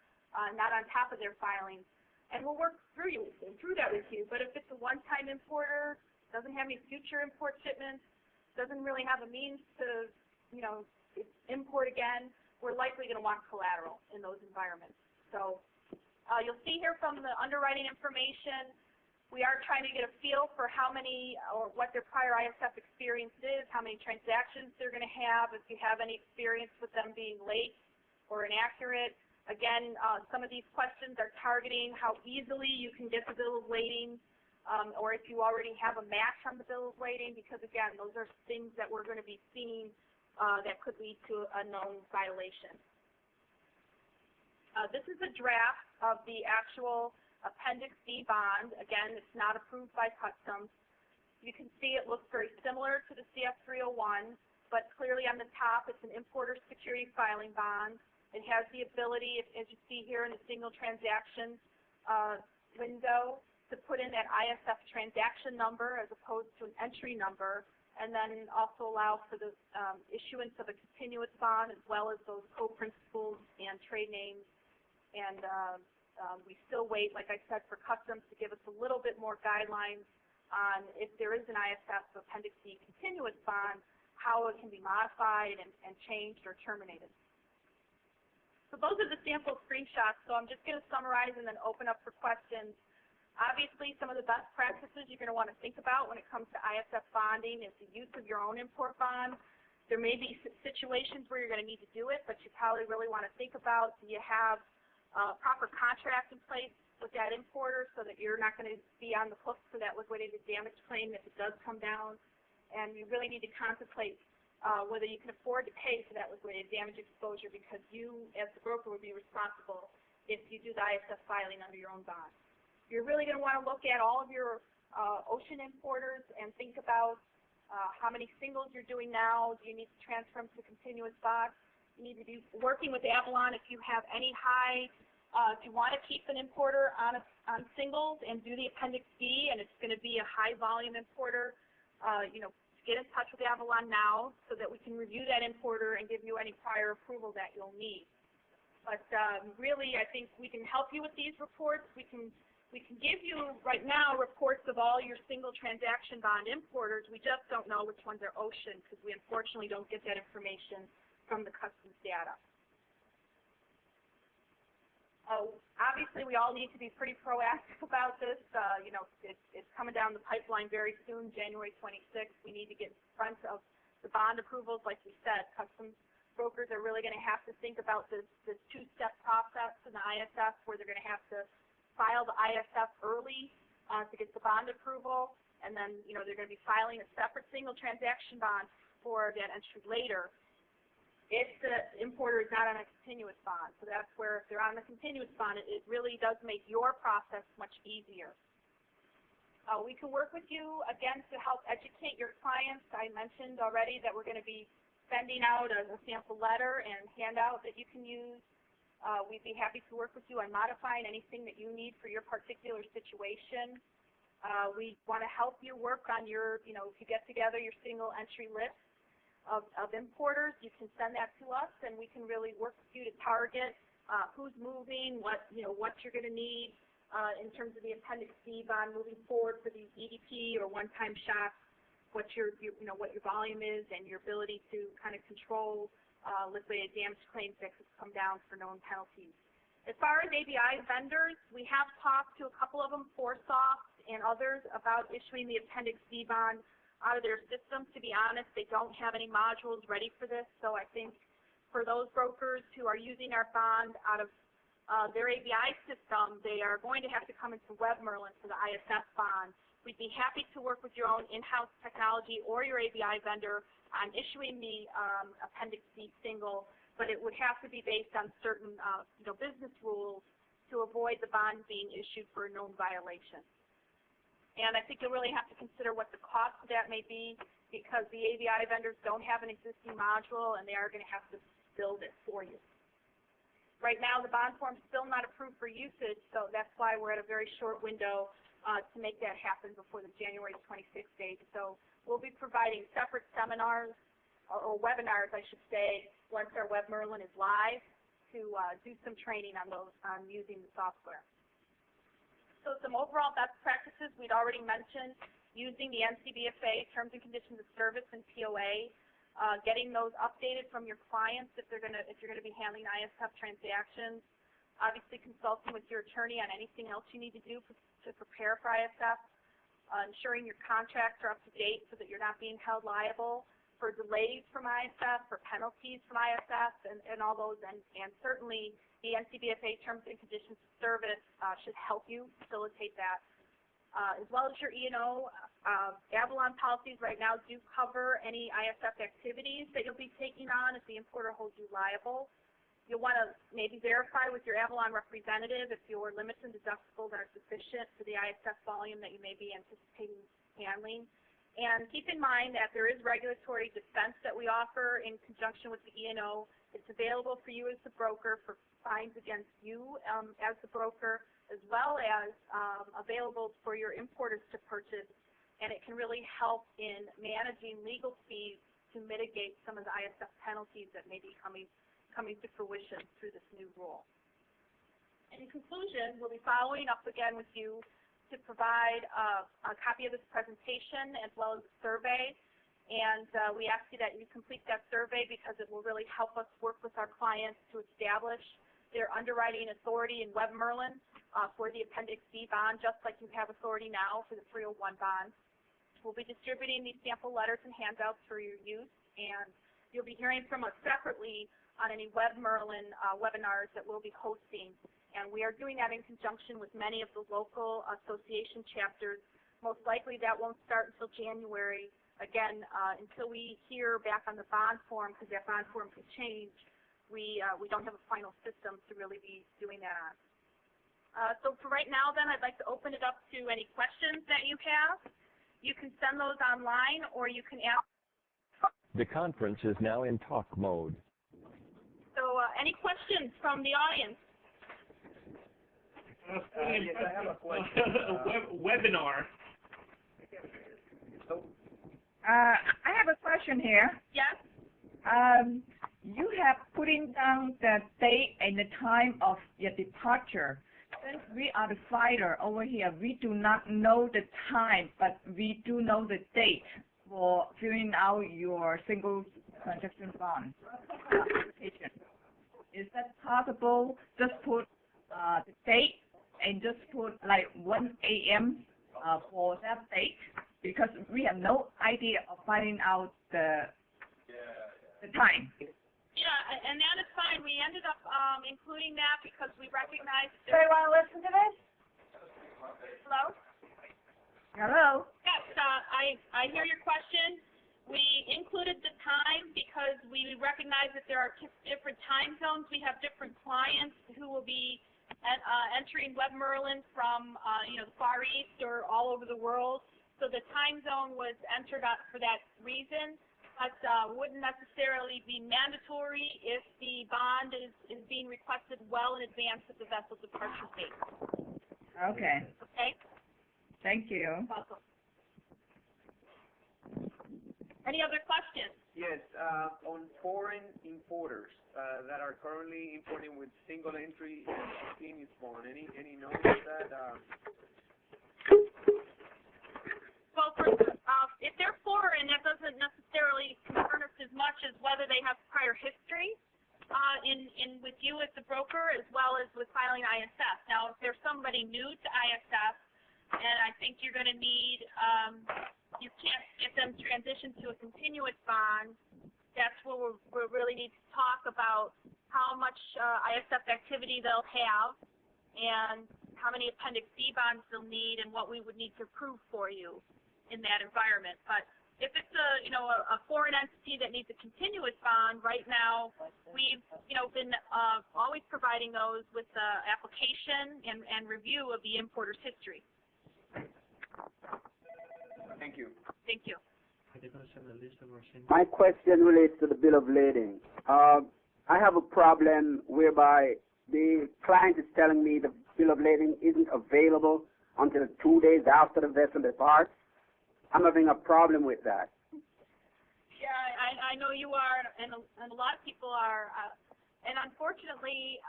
Speaker 1: not on top of their filings. And we'll work through that with you. But if it's a one-time importer, doesn't have any future import shipments, doesn't really have a means to import again, we're likely going to want collateral in those environments. So you'll see here from the underwriting information, we are trying to get a feel for how many or what their prior ISF experience is, how many transactions they're going to have, if you have any experience with them being late or inaccurate. Again, some of these questions are targeting how easily you can get the bill of lading or if you already have a match on the bill of lading, because again, those are things that we're going to be seeing that could lead to a known violation. This is a draft of the actual Appendix D bond. Again, it's not approved by Customs. You can see it looks very similar to the CF-301, but clearly on the top it's an importer security filing bond. It has the ability, as you see here in the single transaction window, to put in that ISF transaction number as opposed to an entry number, and then also allow for the issuance of a continuous bond as well as those co-principals and trade names. And we still wait, like I said, for Customs to give us a little bit more guidelines on if there is an ISF Appendix D continuous bond, how it can be modified and changed or terminated. So those are the sample screenshots. So I'm just going to summarize and then open up for questions. Obviously, some of the best practices you're going to want to think about when it comes to ISF bonding is the use of your own import bond. There may be situations where you're going to need to do it, but you probably really want to think about, do you have a proper contract in place with that importer so that you're not going to be on the hook for that liquidated damage claim if it does come down. And you really need to contemplate whether you can afford to pay for that liquidated damage exposure, because you, as the broker, would be responsible if you do the ISF filing under your own bond. You're really going to want to look at all of your ocean importers and think about how many singles you're doing now. Do you need to transfer them to continuous bond? You need to be working with Avalon if you have any high. If you want to keep an importer on singles and do the Appendix D, and it's going to be a high volume importer, get in touch with Avalon now so that we can review that importer and give you any prior approval that you'll need. But really, I think we can help you with these reports. We can give you right now reports of all your single transaction bond importers. We just don't know which ones are ocean, because we unfortunately don't get that information from the Customs data. Obviously, we all need to be pretty proactive about this. It's coming down the pipeline very soon, January 26th. We need to get in front of the bond approvals. Like we said, Customs brokers are really going to have to think about this two-step process in the ISF, where they're going to have to file the ISF early to get the bond approval, and then they're going to be filing a separate single transaction bond for that entry later if the importer is not on a continuous bond. So that's where, if they're on the continuous bond, it really does make your process much easier. We can work with you, again, to help educate your clients. I mentioned already that we're going to be sending out a sample letter and handout that you can use. We'd be happy to work with you on modifying anything that you need for your particular situation. We want to help you work on your, if you get together your single entry list of importers, you can send that to us, and we can really work with you to target who's moving, what you're going to need in terms of the Appendix D bond moving forward for these EDP or one-time shocks, what your volume is, and your ability to kind of control liquidated damage claims that could come down for known penalties. As far as ABI vendors, we have talked to a couple of them, Forsoft and others, about issuing the Appendix D bond out of their system. To be honest, they don't have any modules ready for this, so I think for those brokers who are using our bond out of their ABI system, they are going to have to come into WebMerlin for the ISF bond. We'd be happy to work with your own in-house technology or your ABI vendor on issuing the Appendix D single, but it would have to be based on certain business rules to avoid the bond being issued for a known violation. And I think you'll really have to consider what the cost of that may be, because the ABI vendors don't have an existing module, and they are going to have to build it for you. Right now, the bond form is still not approved for usage, so that's why we're at a very short window to make that happen before the January 26th date. So we'll be providing separate seminars, or webinars, I should say, once our WebMerlin is live, to do some training on using the software. So some overall best practices we'd already mentioned: using the NCBFA Terms and Conditions of Service and POA, getting those updated from your clients if you're going to be handling ISF transactions, obviously consulting with your attorney on anything else you need to do to prepare for ISF, ensuring your contracts are up to date so that you're not being held liable for delays from ISF, for penalties from ISF, and all those, and certainly the NCBFA Terms and Conditions of Service should help you facilitate that. as well as your E&O. Avalon policies right now do cover any ISF activities that you'll be taking on if the importer holds you liable. You'll want to maybe verify with your Avalon representative if your limits and deductibles are sufficient for the ISF volume that you may be anticipating handling. And keep in mind that there is regulatory defense that we offer in conjunction with the E&O. It's available for you as the broker for fines against you as the broker, as well as available for your importers to purchase. And it can really help in managing legal fees to mitigate some of the ISF penalties that may be coming to fruition through this new rule. In conclusion, we'll be following up again with you to provide a copy of this presentation as well as a survey. And we ask you that you complete that survey because it will really help us work with our clients to establish their underwriting authority in Webb Merlin for the Appendix D bond, just like you have authority now for the 301 bonds. We'll be distributing these sample letters and handouts for your use, and you'll be hearing from us separately on any Webb Merlin webinars that we'll be hosting. And we are doing that in conjunction with many of the local association chapters. Most likely that won't start until January. Again, until we hear back on the bond form, because that bond form can change, we don't have a final system to really be doing that on. So for right now, then, I'd like to open it up to any questions that you have. You can send those online, or you can ask.
Speaker 2: The conference is now in talk mode.
Speaker 1: So any questions from the audience?
Speaker 3: Yes, I have a question. Webinar.
Speaker 4: I have a question here.
Speaker 1: Yes?
Speaker 4: You have putting down the date and the time of your departure. Since we are the filer over here, we do not know the time, but we do know the date for filling out your single transaction bond application. Is that possible? Just put the date and just put like 1 a.m. For that date, because we have no idea of finding out the time.
Speaker 1: Yeah, and that is fine. We ended up including that because we recognize.
Speaker 4: Do you want to listen to this?
Speaker 1: Hello?
Speaker 4: Hello?
Speaker 1: Yes, I hear your question. We included the time because we recognize that there are different time zones. We have different clients who will be entering Webb Merlin from the Far East or all over the world. So the time zone was entered for that reason, but wouldn't necessarily be mandatory if the bond is being requested well in advance of the vessel departure date.
Speaker 4: Okay.
Speaker 1: Okay?
Speaker 4: Thank you.
Speaker 1: Welcome. Any other questions?
Speaker 3: Yes, on foreign importers that are currently importing with single entry and spontaneous bond. Any notice of that?
Speaker 1: Well, if they're foreign, that doesn't necessarily concern us as much as whether they have prior history with you as the broker, as well as with filing ISF. Now, if there's somebody new to ISF, and I think you're going to need, you can't get them transitioned to a continuous bond, that's where we really need to talk about how much ISF activity they'll have and how many Appendix D bonds they'll need and what we would need to approve for you in that environment. But if it's a foreign entity that needs a continuous bond, right now we've been always providing those with the application and review of the importer's history.
Speaker 3: Thank you.
Speaker 1: Thank you.
Speaker 5: My question relates to the bill of lading. I have a problem whereby the client is telling me the bill of lading isn't available until 2 days after the vessel departs. I'm having a problem with that.
Speaker 1: Yeah, I know you are, and a lot of people are. And unfortunately,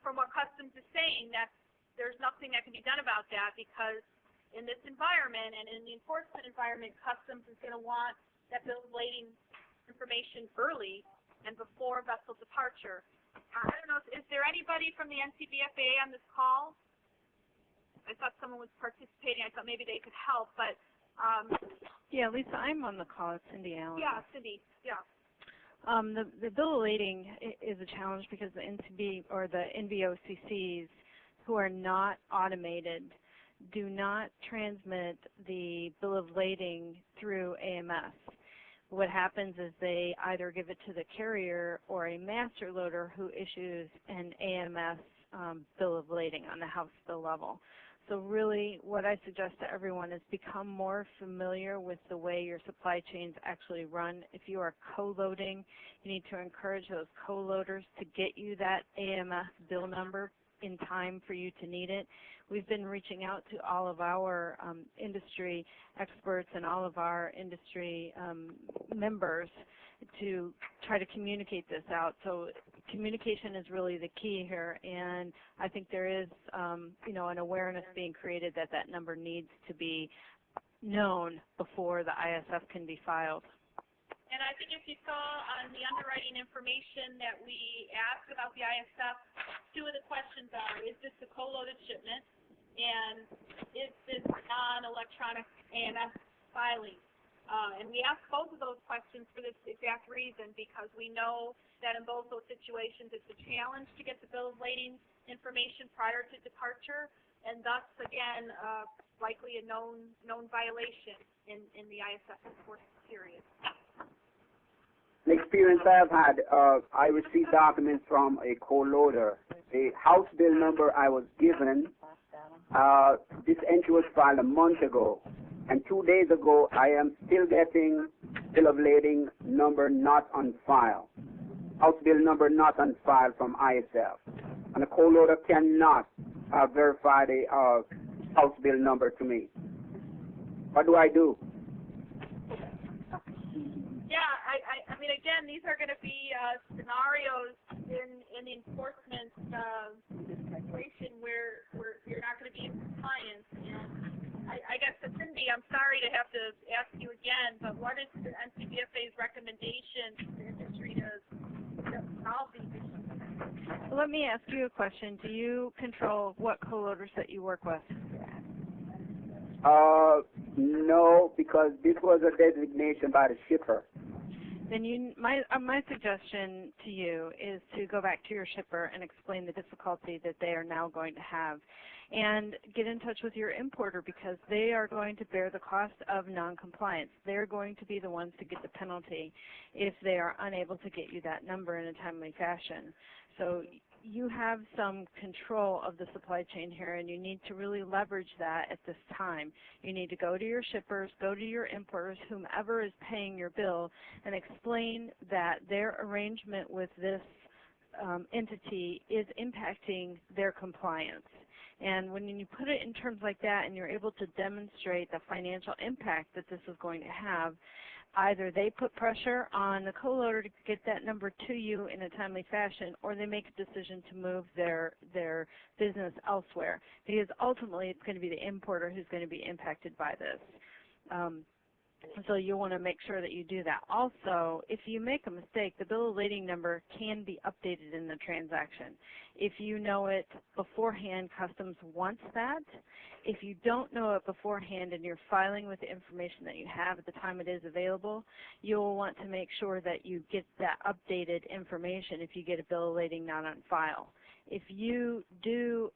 Speaker 1: from what Customs is saying, that there's nothing that can be done about that, because in this environment and in the enforcement environment, Customs is going to want that bill of lading information early and before vessel departure. I don't know, is there anybody from the NCBFA on this call? I thought someone was participating. I thought maybe they could help, but
Speaker 6: yeah, Lisa, I'm on the call. It's Cindy Allen.
Speaker 1: yeah, Cindy, yeah.
Speaker 6: The bill of lading is a challenge because the NVOCCs, who are not automated, do not transmit the bill of lading through AMS. What happens is they either give it to the carrier or a master loader who issues an AMS bill of lading on the house bill level. So really what I suggest to everyone is become more familiar with the way your supply chains actually run. If you are co-loading, you need to encourage those co-loaders to get you that AMS bill number in time for you to need it. We've been reaching out to all of our industry experts and all of our industry members to try to communicate this out. So communication is really the key here, and I think there is an awareness being created that that number needs to be known before the ISF can be filed.
Speaker 1: And I think if you saw on the underwriting information that we asked about the ISF, two of the questions are, is this a co-loaded shipment? And is this non-electronic AMS filing? And we asked both of those questions for this exact reason, because we know that in both those situations it's a challenge to get the bill of lading information prior to departure, and thus, again, likely a known violation in the ISF enforcement period.
Speaker 5: The experience I've had, I received documents from a co-loader. The house bill number I was given, this entry was filed a month ago, and 2 days ago I am still getting bill of lading number not on file, house bill number not on file from ISF, and the co-loader cannot verify the house bill number to me. What do I do?
Speaker 1: Yeah, I mean, again, these are going to be scenarios in the enforcement situation where you're not going to be in compliance. And I guess, Cindy, I'm sorry to have to ask you again, but what is the NCBFA's recommendation to the industry to solve these issues?
Speaker 6: Let me ask you a question. Do you control what co-loaders that you work with?
Speaker 5: No, because this was a designation by the shipper.
Speaker 6: Then my suggestion to you is to go back to your shipper and explain the difficulty that they are now going to have, and get in touch with your importer, because they are going to bear the cost of noncompliance. They're going to be the ones to get the penalty if they are unable to get you that number in a timely fashion. So you have some control of the supply chain here, and you need to really leverage that at this time. You need to go to your shippers, go to your importers, whomever is paying your bill, and explain that their arrangement with this entity is impacting their compliance. And when you put it in terms like that and you're able to demonstrate the financial impact that this is going to have, either they put pressure on the co-loader to get that number to you in a timely fashion, or they make a decision to move their business elsewhere, because ultimately it's going to be the importer who's going to be impacted by this. So you want to make sure that you do that. Also, if you make a mistake, the bill of lading number can be updated in the transaction. If you know it beforehand, Customs wants that. If you don't know it beforehand and you're filing with the information that you have at the time it is available, you'll want to make sure that you get that updated information if you get a bill of lading not on file. If you do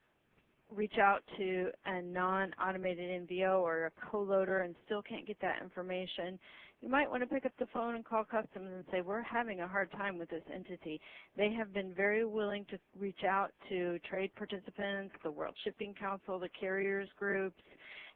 Speaker 6: reach out to a non-automated NVO or a co-loader and still can't get that information, you might want to pick up the phone and call Customs and say, we're having a hard time with this entity. They have been very willing to reach out to trade participants, the World Shipping Council, the carriers groups,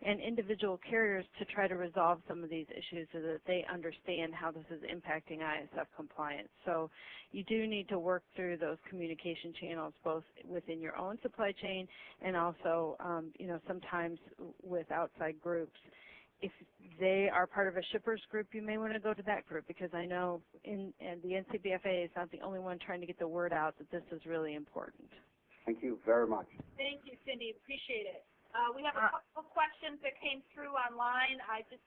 Speaker 6: and individual carriers to try to resolve some of these issues so that they understand how this is impacting ISF compliance. So you do need to work through those communication channels, both within your own supply chain and also, sometimes with outside groups. If they are part of a shippers group, you may want to go to that group, because I know and the NCBFA is not the only one trying to get the word out that this is really important.
Speaker 5: Thank you very much.
Speaker 1: Thank you, Cindy. Appreciate it. We have a couple of questions that came through online. I just,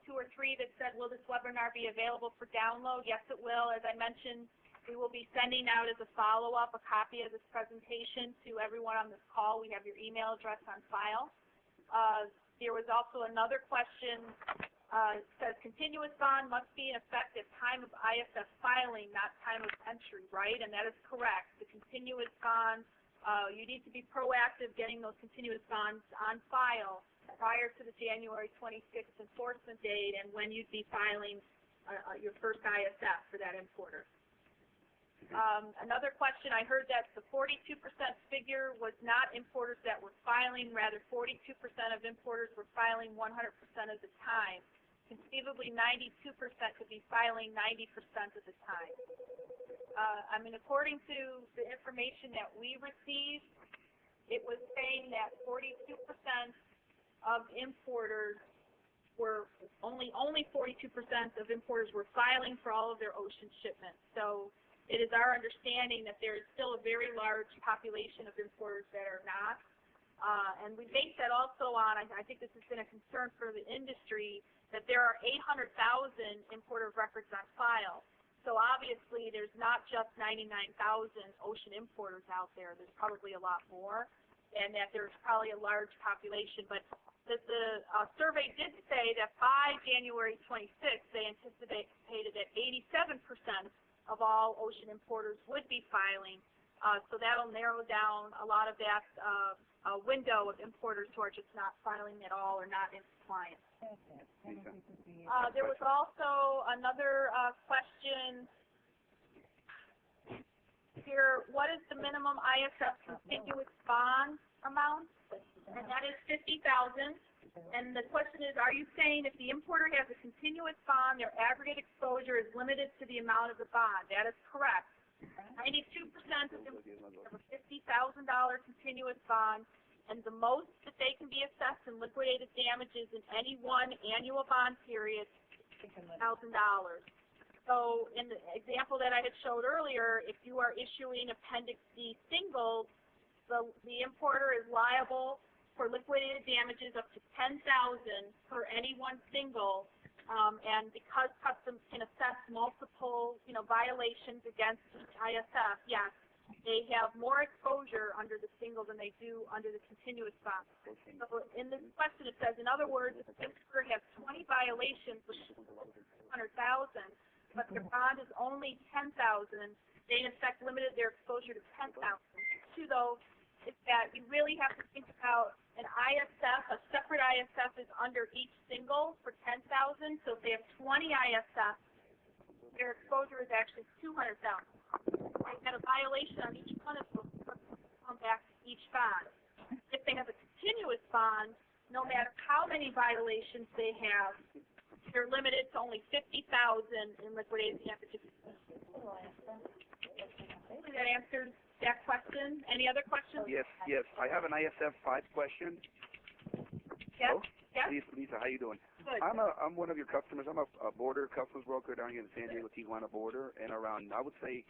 Speaker 1: 2 or 3 that said, will this webinar be available for download? Yes, it will. As I mentioned, we will be sending out as a follow-up a copy of this presentation to everyone on this call. We have your email address on file. There was also another question. It says, continuous bond must be in effect at time of ISF filing, not time of entry, right? And that is correct. The continuous bond You need to be proactive getting those continuous bonds on file prior to the January 26th enforcement date and when you'd be filing your first ISF for that importer. Another question, I heard that the 42% figure was not importers that were filing, rather 42% of importers were filing 100% of the time. Conceivably, 92% could be filing 90% of the time. I mean, according to the information that we received, it was saying that 42% of importers were, only 42% of importers were filing for all of their ocean shipments. So it is our understanding that there is still a very large population of importers that are not. And we base that also on, I think this has been a concern for the industry, that there are 800,000 importer records on file. So obviously there's not just 99,000 ocean importers out there. There's probably a lot more, and that there's probably a large population. But the survey did say that by January 26th, they anticipated that 87% of all ocean importers would be filing. So that'll narrow down a lot of that window of importers who are just not filing at all or not in compliance. There was also another question here. What is the minimum ISF contiguous bond amount? And that is $50,000. And the question is, are you saying if the importer has a continuous bond, their aggregate exposure is limited to the amount of the bond? That is correct. 92% of importers have a $50,000 continuous bond, and the most that they can be assessed in liquidated damages in any one annual bond period is $1,000. So in the example that I had showed earlier, if you are issuing Appendix D singles, the importer is liable for liquidated damages up to $10,000 for any one single, and because Customs can assess multiple, violations against each ISF, yes, they have more exposure under the single than they do under the continuous bond. So in this question it says, in other words, if the importer has 20 violations with $100,000, but their bond is only $10,000, they in effect limited their exposure to $10,000. Though, is that you really have to think about an ISF, a separate ISF is under each single for $10,000. So if they have 20 ISF, their exposure is actually $200,000. They had a violation on each one of those, come back to each bond. If they have a continuous bond, no matter how many violations they have, they're limited to only $50,000 in liquidated damages. Hopefully that answers that question. Any other questions?
Speaker 7: Yes. I have an ISF 5 question.
Speaker 1: Yes.
Speaker 7: Hello?
Speaker 1: Yes.
Speaker 7: Lisa, how you doing?
Speaker 1: Good.
Speaker 7: I'm one of your customers. I'm a border customs broker down here in the San Diego Tijuana border, and around, I would say,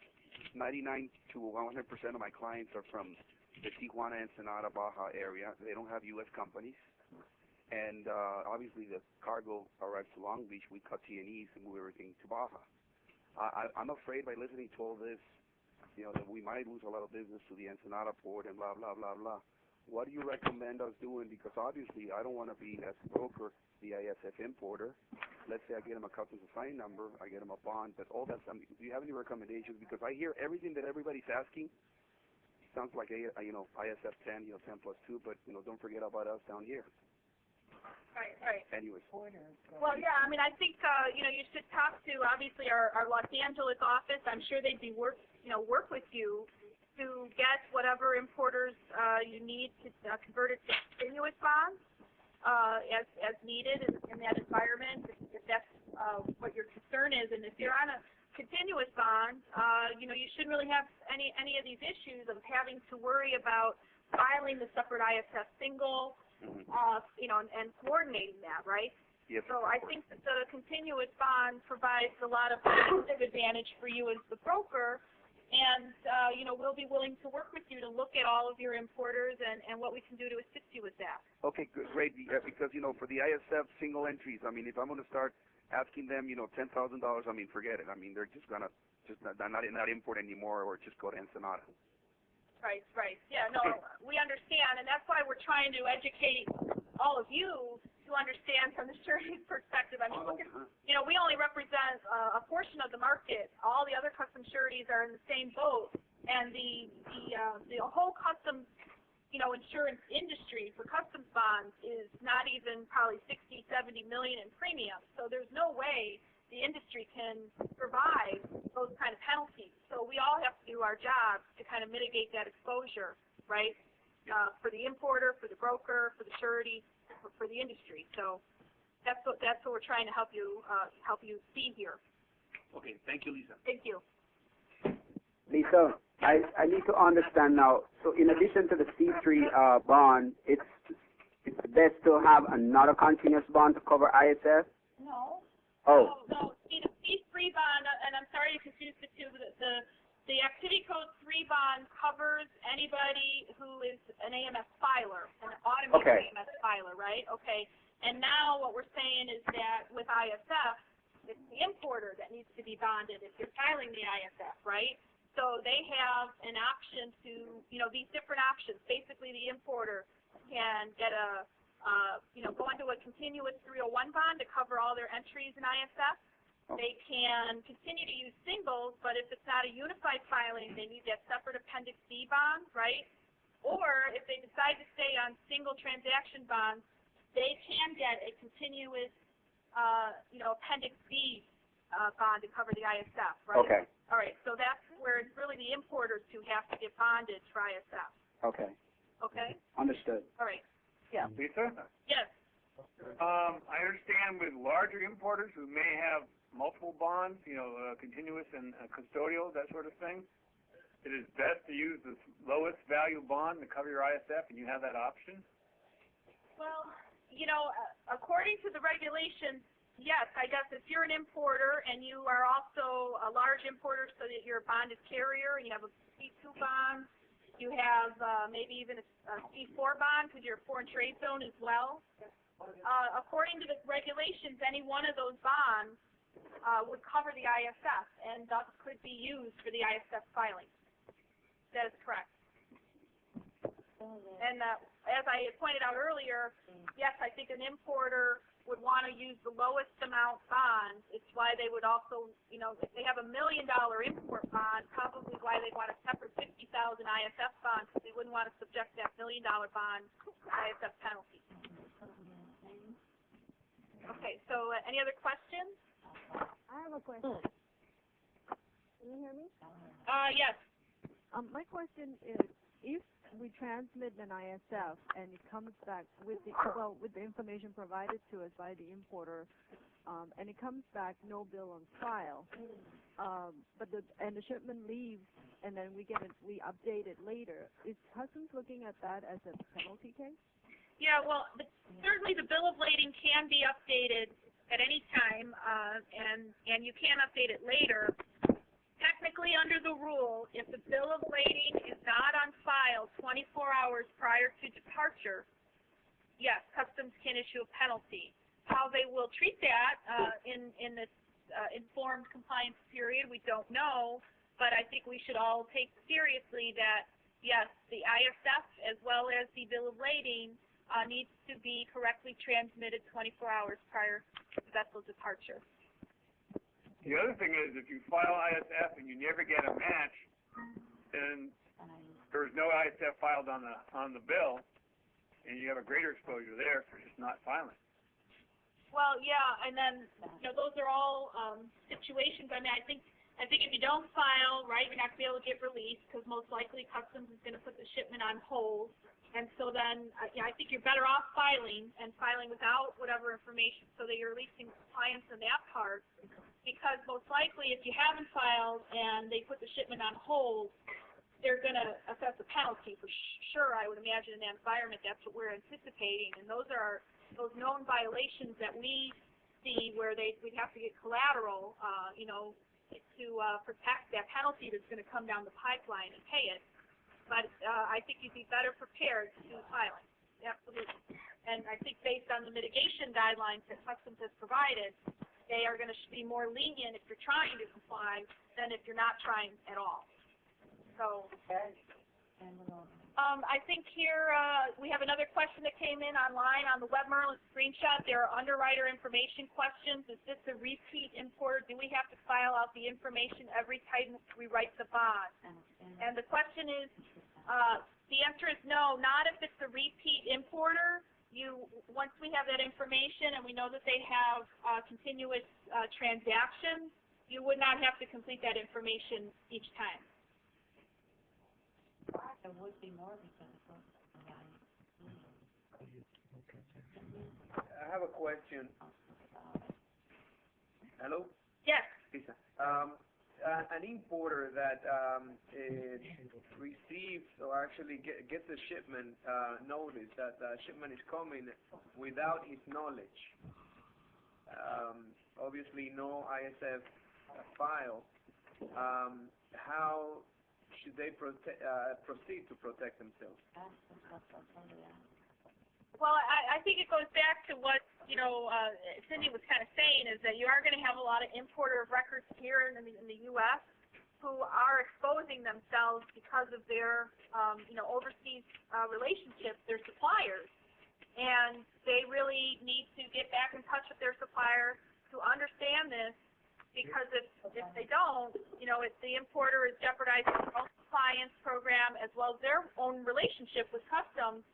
Speaker 7: 99 to 100% of my clients are from the Tijuana, Ensenada, Baja area. They don't have U.S. companies, and obviously the cargo arrives to Long Beach. We cut T&Es and move everything to Baja. I'm afraid by listening to all this, that we might lose a lot of business to the Ensenada port and blah, blah, blah, blah. What do you recommend us doing? Because obviously I don't want to be, as a broker, the ISF importer. Let's say I get them a customs assigned number, I get them a bond, but all that, do you have any recommendations? Because I hear everything that everybody's asking. Sounds like, ISF 10, 10 plus 2, but, don't forget about us down here.
Speaker 1: Right.
Speaker 7: Anyways.
Speaker 1: Well, yeah, I think, you should talk to, obviously, our Los Angeles office. I'm sure they'd be work with you to get whatever importers you need to convert it to continuous bonds as needed in that environment, if that's what your concern is. And if you're on a continuous bond, you shouldn't really have any of these issues of having to worry about filing the separate ISF single, and coordinating that, right?
Speaker 7: Yes.
Speaker 1: So I think that the continuous bond provides a lot of competitive advantage for you as the broker, and we'll be willing to work with you to look at all of your importers and what we can do to assist you with that. Okay,
Speaker 7: good, great. Because for the ISF single entries, if I'm going to start asking them, $10,000, forget it. They're just gonna not import anymore, or just go to Ensenada.
Speaker 1: Right. Yeah, no, we understand, and that's why we're trying to educate all of you to understand from the surety's perspective. We only represent a portion of the market. All the other custom sureties are in the same boat, And the whole customs, insurance industry for customs bonds is not even probably 60, 70 million in premium. So there's no way the industry can provide those kind of penalties. So we all have to do our jobs to kind of mitigate that exposure, right? For the importer, for the broker, for the surety, for the industry. So that's what we're trying to help you see here.
Speaker 7: Okay, thank you, Lisa.
Speaker 1: Thank you.
Speaker 5: Lisa, I need to understand now. So in addition to the C3 bond, it's best to have another continuous bond to cover ISF?
Speaker 1: No.
Speaker 5: Oh.
Speaker 1: No. See, the C3 bond, and I'm sorry to confuse the two, but the Activity Code 3 bond covers anybody who is an AMS filer, an automated AMS filer, right? Okay. And now what we're saying is that with ISF, it's the importer that needs to be bonded if you're filing the ISF, right? So they have an option to, these different options. Basically, the importer can get go into a continuous 301 bond to cover all their entries in ISF. They can continue to use singles, but if it's not a unified filing, they need that separate Appendix B bond, right? Or if they decide to stay on single transaction bonds, they can get a continuous, Appendix B bond to cover the ISF, right?
Speaker 5: Okay.
Speaker 1: All right, so that's where it's really the importers who have to get bonded for ISF.
Speaker 5: Okay.
Speaker 1: Okay?
Speaker 5: Understood.
Speaker 1: All right.
Speaker 4: Yeah.
Speaker 3: Lisa?
Speaker 1: Yes.
Speaker 3: I understand with larger importers who may have multiple bonds, continuous and custodial, that sort of thing, it is best to use the lowest value bond to cover your ISF, and you have that option?
Speaker 1: Well, according to the regulations, yes, I guess if you're an importer and you are also a large importer so that you're a bonded carrier and you have a C2 bond, you have maybe even a C4 bond because you're a foreign trade zone as well. According to the regulations, any one of those bonds would cover the ISF and thus could be used for the ISF filing. That is correct. And as I had pointed out earlier, yes, I think an importer would want to use the lowest amount bond. It's why they would also, if they have $1 million import bond, probably why they want a separate 50,000 ISF bond, because they wouldn't want to subject that $1 million bond to ISF penalty. Okay, so any other questions?
Speaker 8: I have a question. Can you hear me?
Speaker 1: Yes.
Speaker 8: My question is, if we transmit an ISF and it comes back with the information provided to us by the importer, and it comes back no bill on file, but the shipment leaves and then we update it later, is Customs looking at that as a penalty case?
Speaker 1: Yeah, well, certainly the bill of lading can be updated at any time, and you can update it later. Technically, under the rule, if the bill of lading is not on file 24 hours prior to departure, yes, Customs can issue a penalty. How they will treat that in this informed compliance period, we don't know, but I think we should all take seriously that, yes, the ISF as well as the bill of lading needs to be correctly transmitted 24 hours prior to vessel departure.
Speaker 3: The other thing is, if you file ISF and you never get a match, then there's no ISF filed on the bill, and you have a greater exposure there for just not filing.
Speaker 1: Well, yeah, and then those are all situations. I mean, I think if you don't file, right, you're not going to be able to get released because most likely Customs is going to put the shipment on hold. And so then, I think you're better off filing without whatever information so that you're releasing compliance in that part. Because most likely, if you haven't filed and they put the shipment on hold, they're going to assess a penalty for sure. I would imagine in that environment, that's what we're anticipating. And those are those known violations that we see where we'd have to get collateral, to protect that penalty that's going to come down the pipeline and pay it. But I think you'd be better prepared to do filing. Absolutely. And I think based on the mitigation guidelines that Customs has provided, they are going to be more lenient if you're trying to comply than if you're not trying at all. So, I think here we have another question that came in online on the Web Merlin screenshot. There are underwriter information questions. Is this a repeat importer? Do we have to file out the information every time we write the bond? And the question is, the answer is no, not if it's a repeat importer. Once we have that information and we know that they have continuous transactions, you would not have to complete that information each time.
Speaker 9: There would be more because
Speaker 10: I have a question. Hello?
Speaker 1: Yes.
Speaker 10: Lisa. An importer that receives or actually gets a shipment notice that the shipment is coming without his knowledge. Obviously, no ISF file. How should they proceed to protect themselves?
Speaker 1: Well, I think it goes back to what Cindy was kind of saying, is that you are going to have a lot of importer of records here in the U.S. who are exposing themselves because of their overseas relationships, their suppliers, and they really need to get back in touch with their supplier to understand this, because if they don't, the importer is jeopardizing their own compliance program as well as their own relationship with customs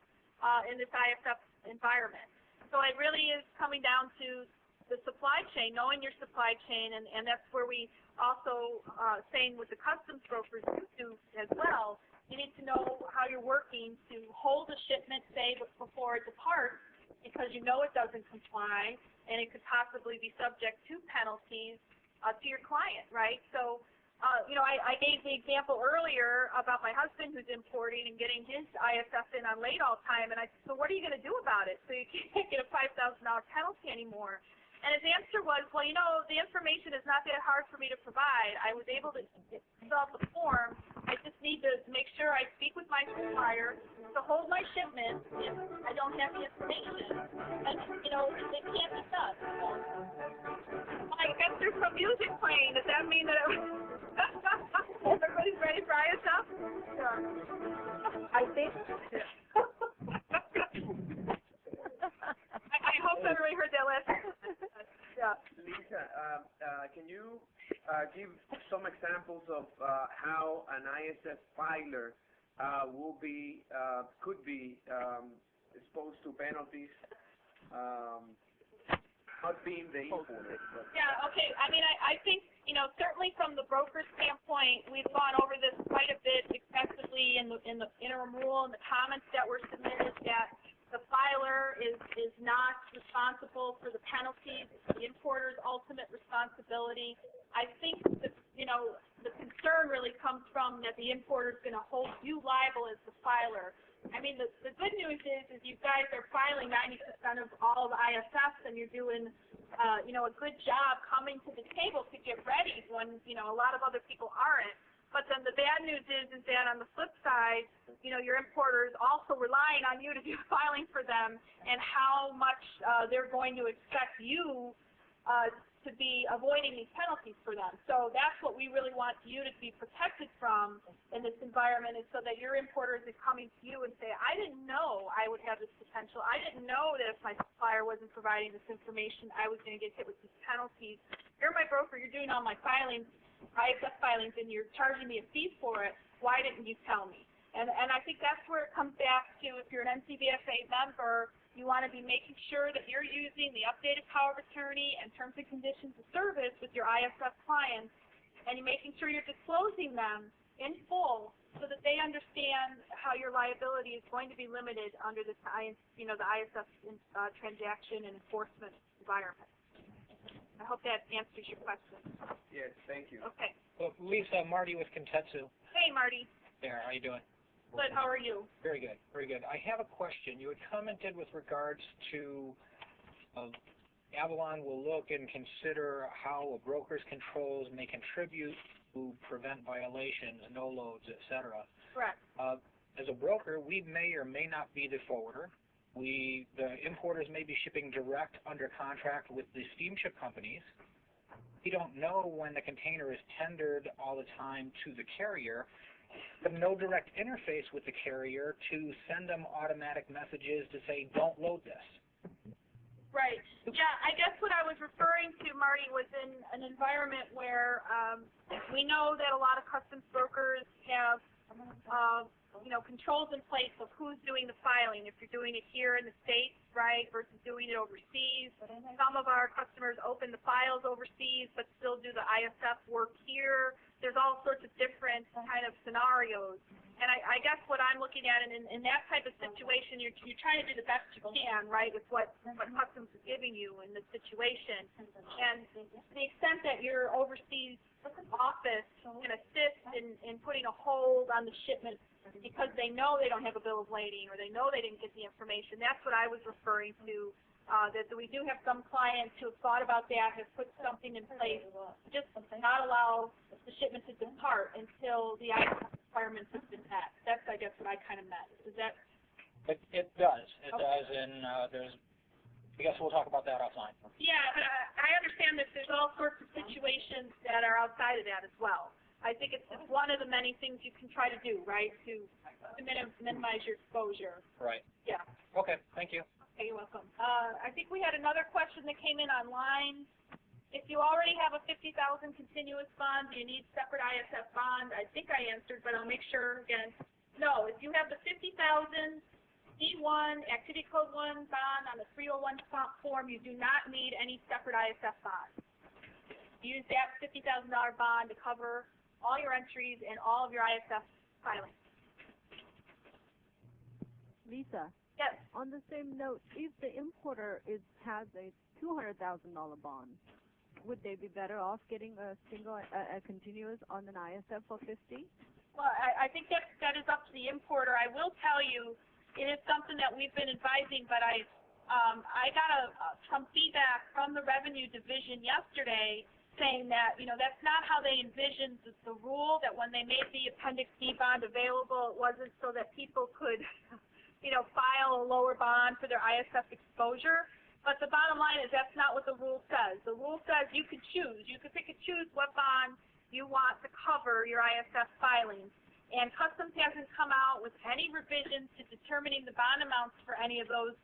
Speaker 1: in this ISF environment. So it really is coming down to the supply chain, knowing your supply chain, and that's where we also, saying with the customs brokers do as well, you need to know how you're working to hold a shipment, say, before it departs, because you know it doesn't comply, and it could possibly be subject to penalties to your client, right? So, I gave the example earlier about my husband who's importing and getting his ISF in on late all time, and I said, so what are you going to do about it? So you can't get a $5,000 penalty anymore. And his answer was, well, the information is not that hard for me to provide. I was able to fill out the form. I just need to make sure I speak with my supplier to hold my shipment if I don't have the information. And, it can't be done. I guess there's some music playing. Does that mean that everybody's ready for ISF? Yeah.
Speaker 4: I think.
Speaker 1: I hope everybody heard that last. Yeah.
Speaker 10: Lisa, can you give some examples of how an ISF filer could be exposed to penalties, not being the importer?
Speaker 1: Yeah. Okay. I mean, I think certainly from the broker standpoint, we've gone over this quite a bit extensively in the interim rule and the comments that were submitted, that the filer is not responsible for the penalties. It's the importer's ultimate responsibility. I think that, the concern really comes from that the importer is going to hold you liable as the filer. I mean, the good news is you guys are filing 90% of all of the ISFs, and you're doing, a good job coming to the table to get ready when, a lot of other people aren't. But then the bad news is that on the flip side, your importer is also relying on you to do filing for them, and how much they're going to expect you to be avoiding these penalties for them. So that's what we really want you to be protected from in this environment, is so that your importers is coming to you and say, I didn't know I would have this potential. I didn't know that if my supplier wasn't providing this information, I was going to get hit with these penalties. You're my broker. You're doing all my filings, ISF filings, and you're charging me a fee for it. Why didn't you tell me? And I think that's where it comes back to, if you're an NCBFA member, you want to be making sure that you're using the updated power of attorney and terms and conditions of service with your ISF clients, and you're making sure you're disclosing them in full so that they understand how your liability is going to be limited under this, the ISF transaction and enforcement environment. I hope that answers your question.
Speaker 10: Yes, thank you.
Speaker 1: Okay.
Speaker 11: Well, Lisa, Marty with Kintetsu.
Speaker 1: Hey, Marty.
Speaker 11: There, how you doing?
Speaker 1: Good, how are you?
Speaker 11: Very good, very good. I have a question. You had commented with regards to Avalon will look and consider how a broker's controls may contribute to prevent violations, no loads, etc.
Speaker 1: Correct.
Speaker 11: As a broker, we may or may not be the forwarder. The importers may be shipping direct under contract with the steamship companies. We don't know when the container is tendered all the time to the carrier, but no direct interface with the carrier to send them automatic messages to say, don't load this.
Speaker 1: Right. Yeah, I guess what I was referring to, Marty, was in an environment where we know that a lot of customs brokers have controls in place of who's doing the filing. If you're doing it here in the States, right, versus doing it overseas. Some of our customers open the files overseas but still do the ISF work here. There's all sorts of different kind of scenarios. And I guess what I'm looking at, in that type of situation, you're trying to do the best you can, right, with what customs is giving you in this situation. And to the extent that your overseas office can assist in putting a hold on the shipment because they know they don't have a bill of lading or they know they didn't get the information, that's what I was referring to. That we do have some clients who have thought about that, have put something in place, just not allow the shipment to depart until the requirements have been met. That's, I guess, what I kind of meant. Is that?
Speaker 11: It does. It
Speaker 1: Okay.
Speaker 11: does, and there's. I guess we'll talk about that offline.
Speaker 1: Yeah, I understand that there's all sorts of situations that are outside of that as well. I think it's one of the many things you can try to do, right, to minimize your exposure.
Speaker 11: Right.
Speaker 1: Yeah.
Speaker 11: Okay. Thank you.
Speaker 1: Okay, you're welcome. I think we had another question that came in online. If you already have a $50,000 continuous bond, do you need separate ISF bond? I think I answered, but I'll make sure again. No, if you have the $50,000 D1 Activity Code 1 bond on the 301 form, you do not need any separate ISF bond. Use that $50,000 bond to cover all your entries and all of your ISF filings.
Speaker 8: Lisa.
Speaker 1: Yes.
Speaker 8: On the same note, if the importer has a $200,000 bond, would they be better off getting a continuous on an ISF for 50?
Speaker 1: Well, I think that is up to the importer. I will tell you, it is something that we've been advising, but I got some feedback from the revenue division yesterday saying that, that's not how they envisioned the rule, that when they made the Appendix D bond available, it wasn't so that people could file a lower bond for their ISF exposure. But the bottom line is that's not what the rule says. The rule says you could choose. You could pick and choose what bond you want to cover your ISF filings. And Customs hasn't come out with any revisions to determining the bond amounts for any of those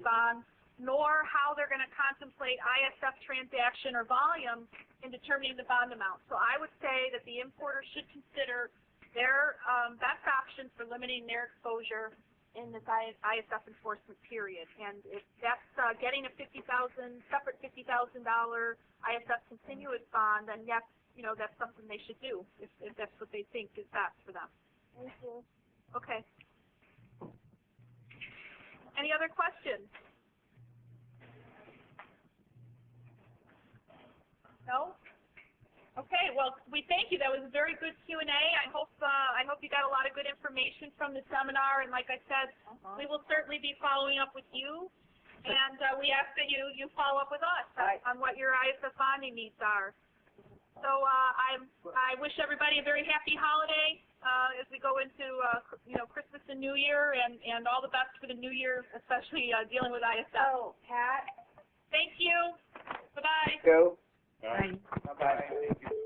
Speaker 1: bonds, nor how they're going to contemplate ISF transaction or volume in determining the bond amount. So I would say that the importer should consider their best options for limiting their exposure in this ISF enforcement period. And if that's getting a separate $50,000 ISF continuous bond, then yes, that's something they should do if that's what they think is best for them. Thank you. Okay. Any other questions? No? Okay, well, we thank you. That was a very good Q&A. I hope you got a lot of good information from the seminar, and like I said, we will certainly be following up with you, and we ask that you follow up with us on what your ISF bonding needs are. So I wish everybody a very happy holiday as we go into Christmas and New Year, and all the best for the New Year, especially dealing with ISF.
Speaker 4: Oh, Pat.
Speaker 1: Thank you. Bye-bye.
Speaker 5: Go.
Speaker 11: Bye.
Speaker 5: Bye-bye.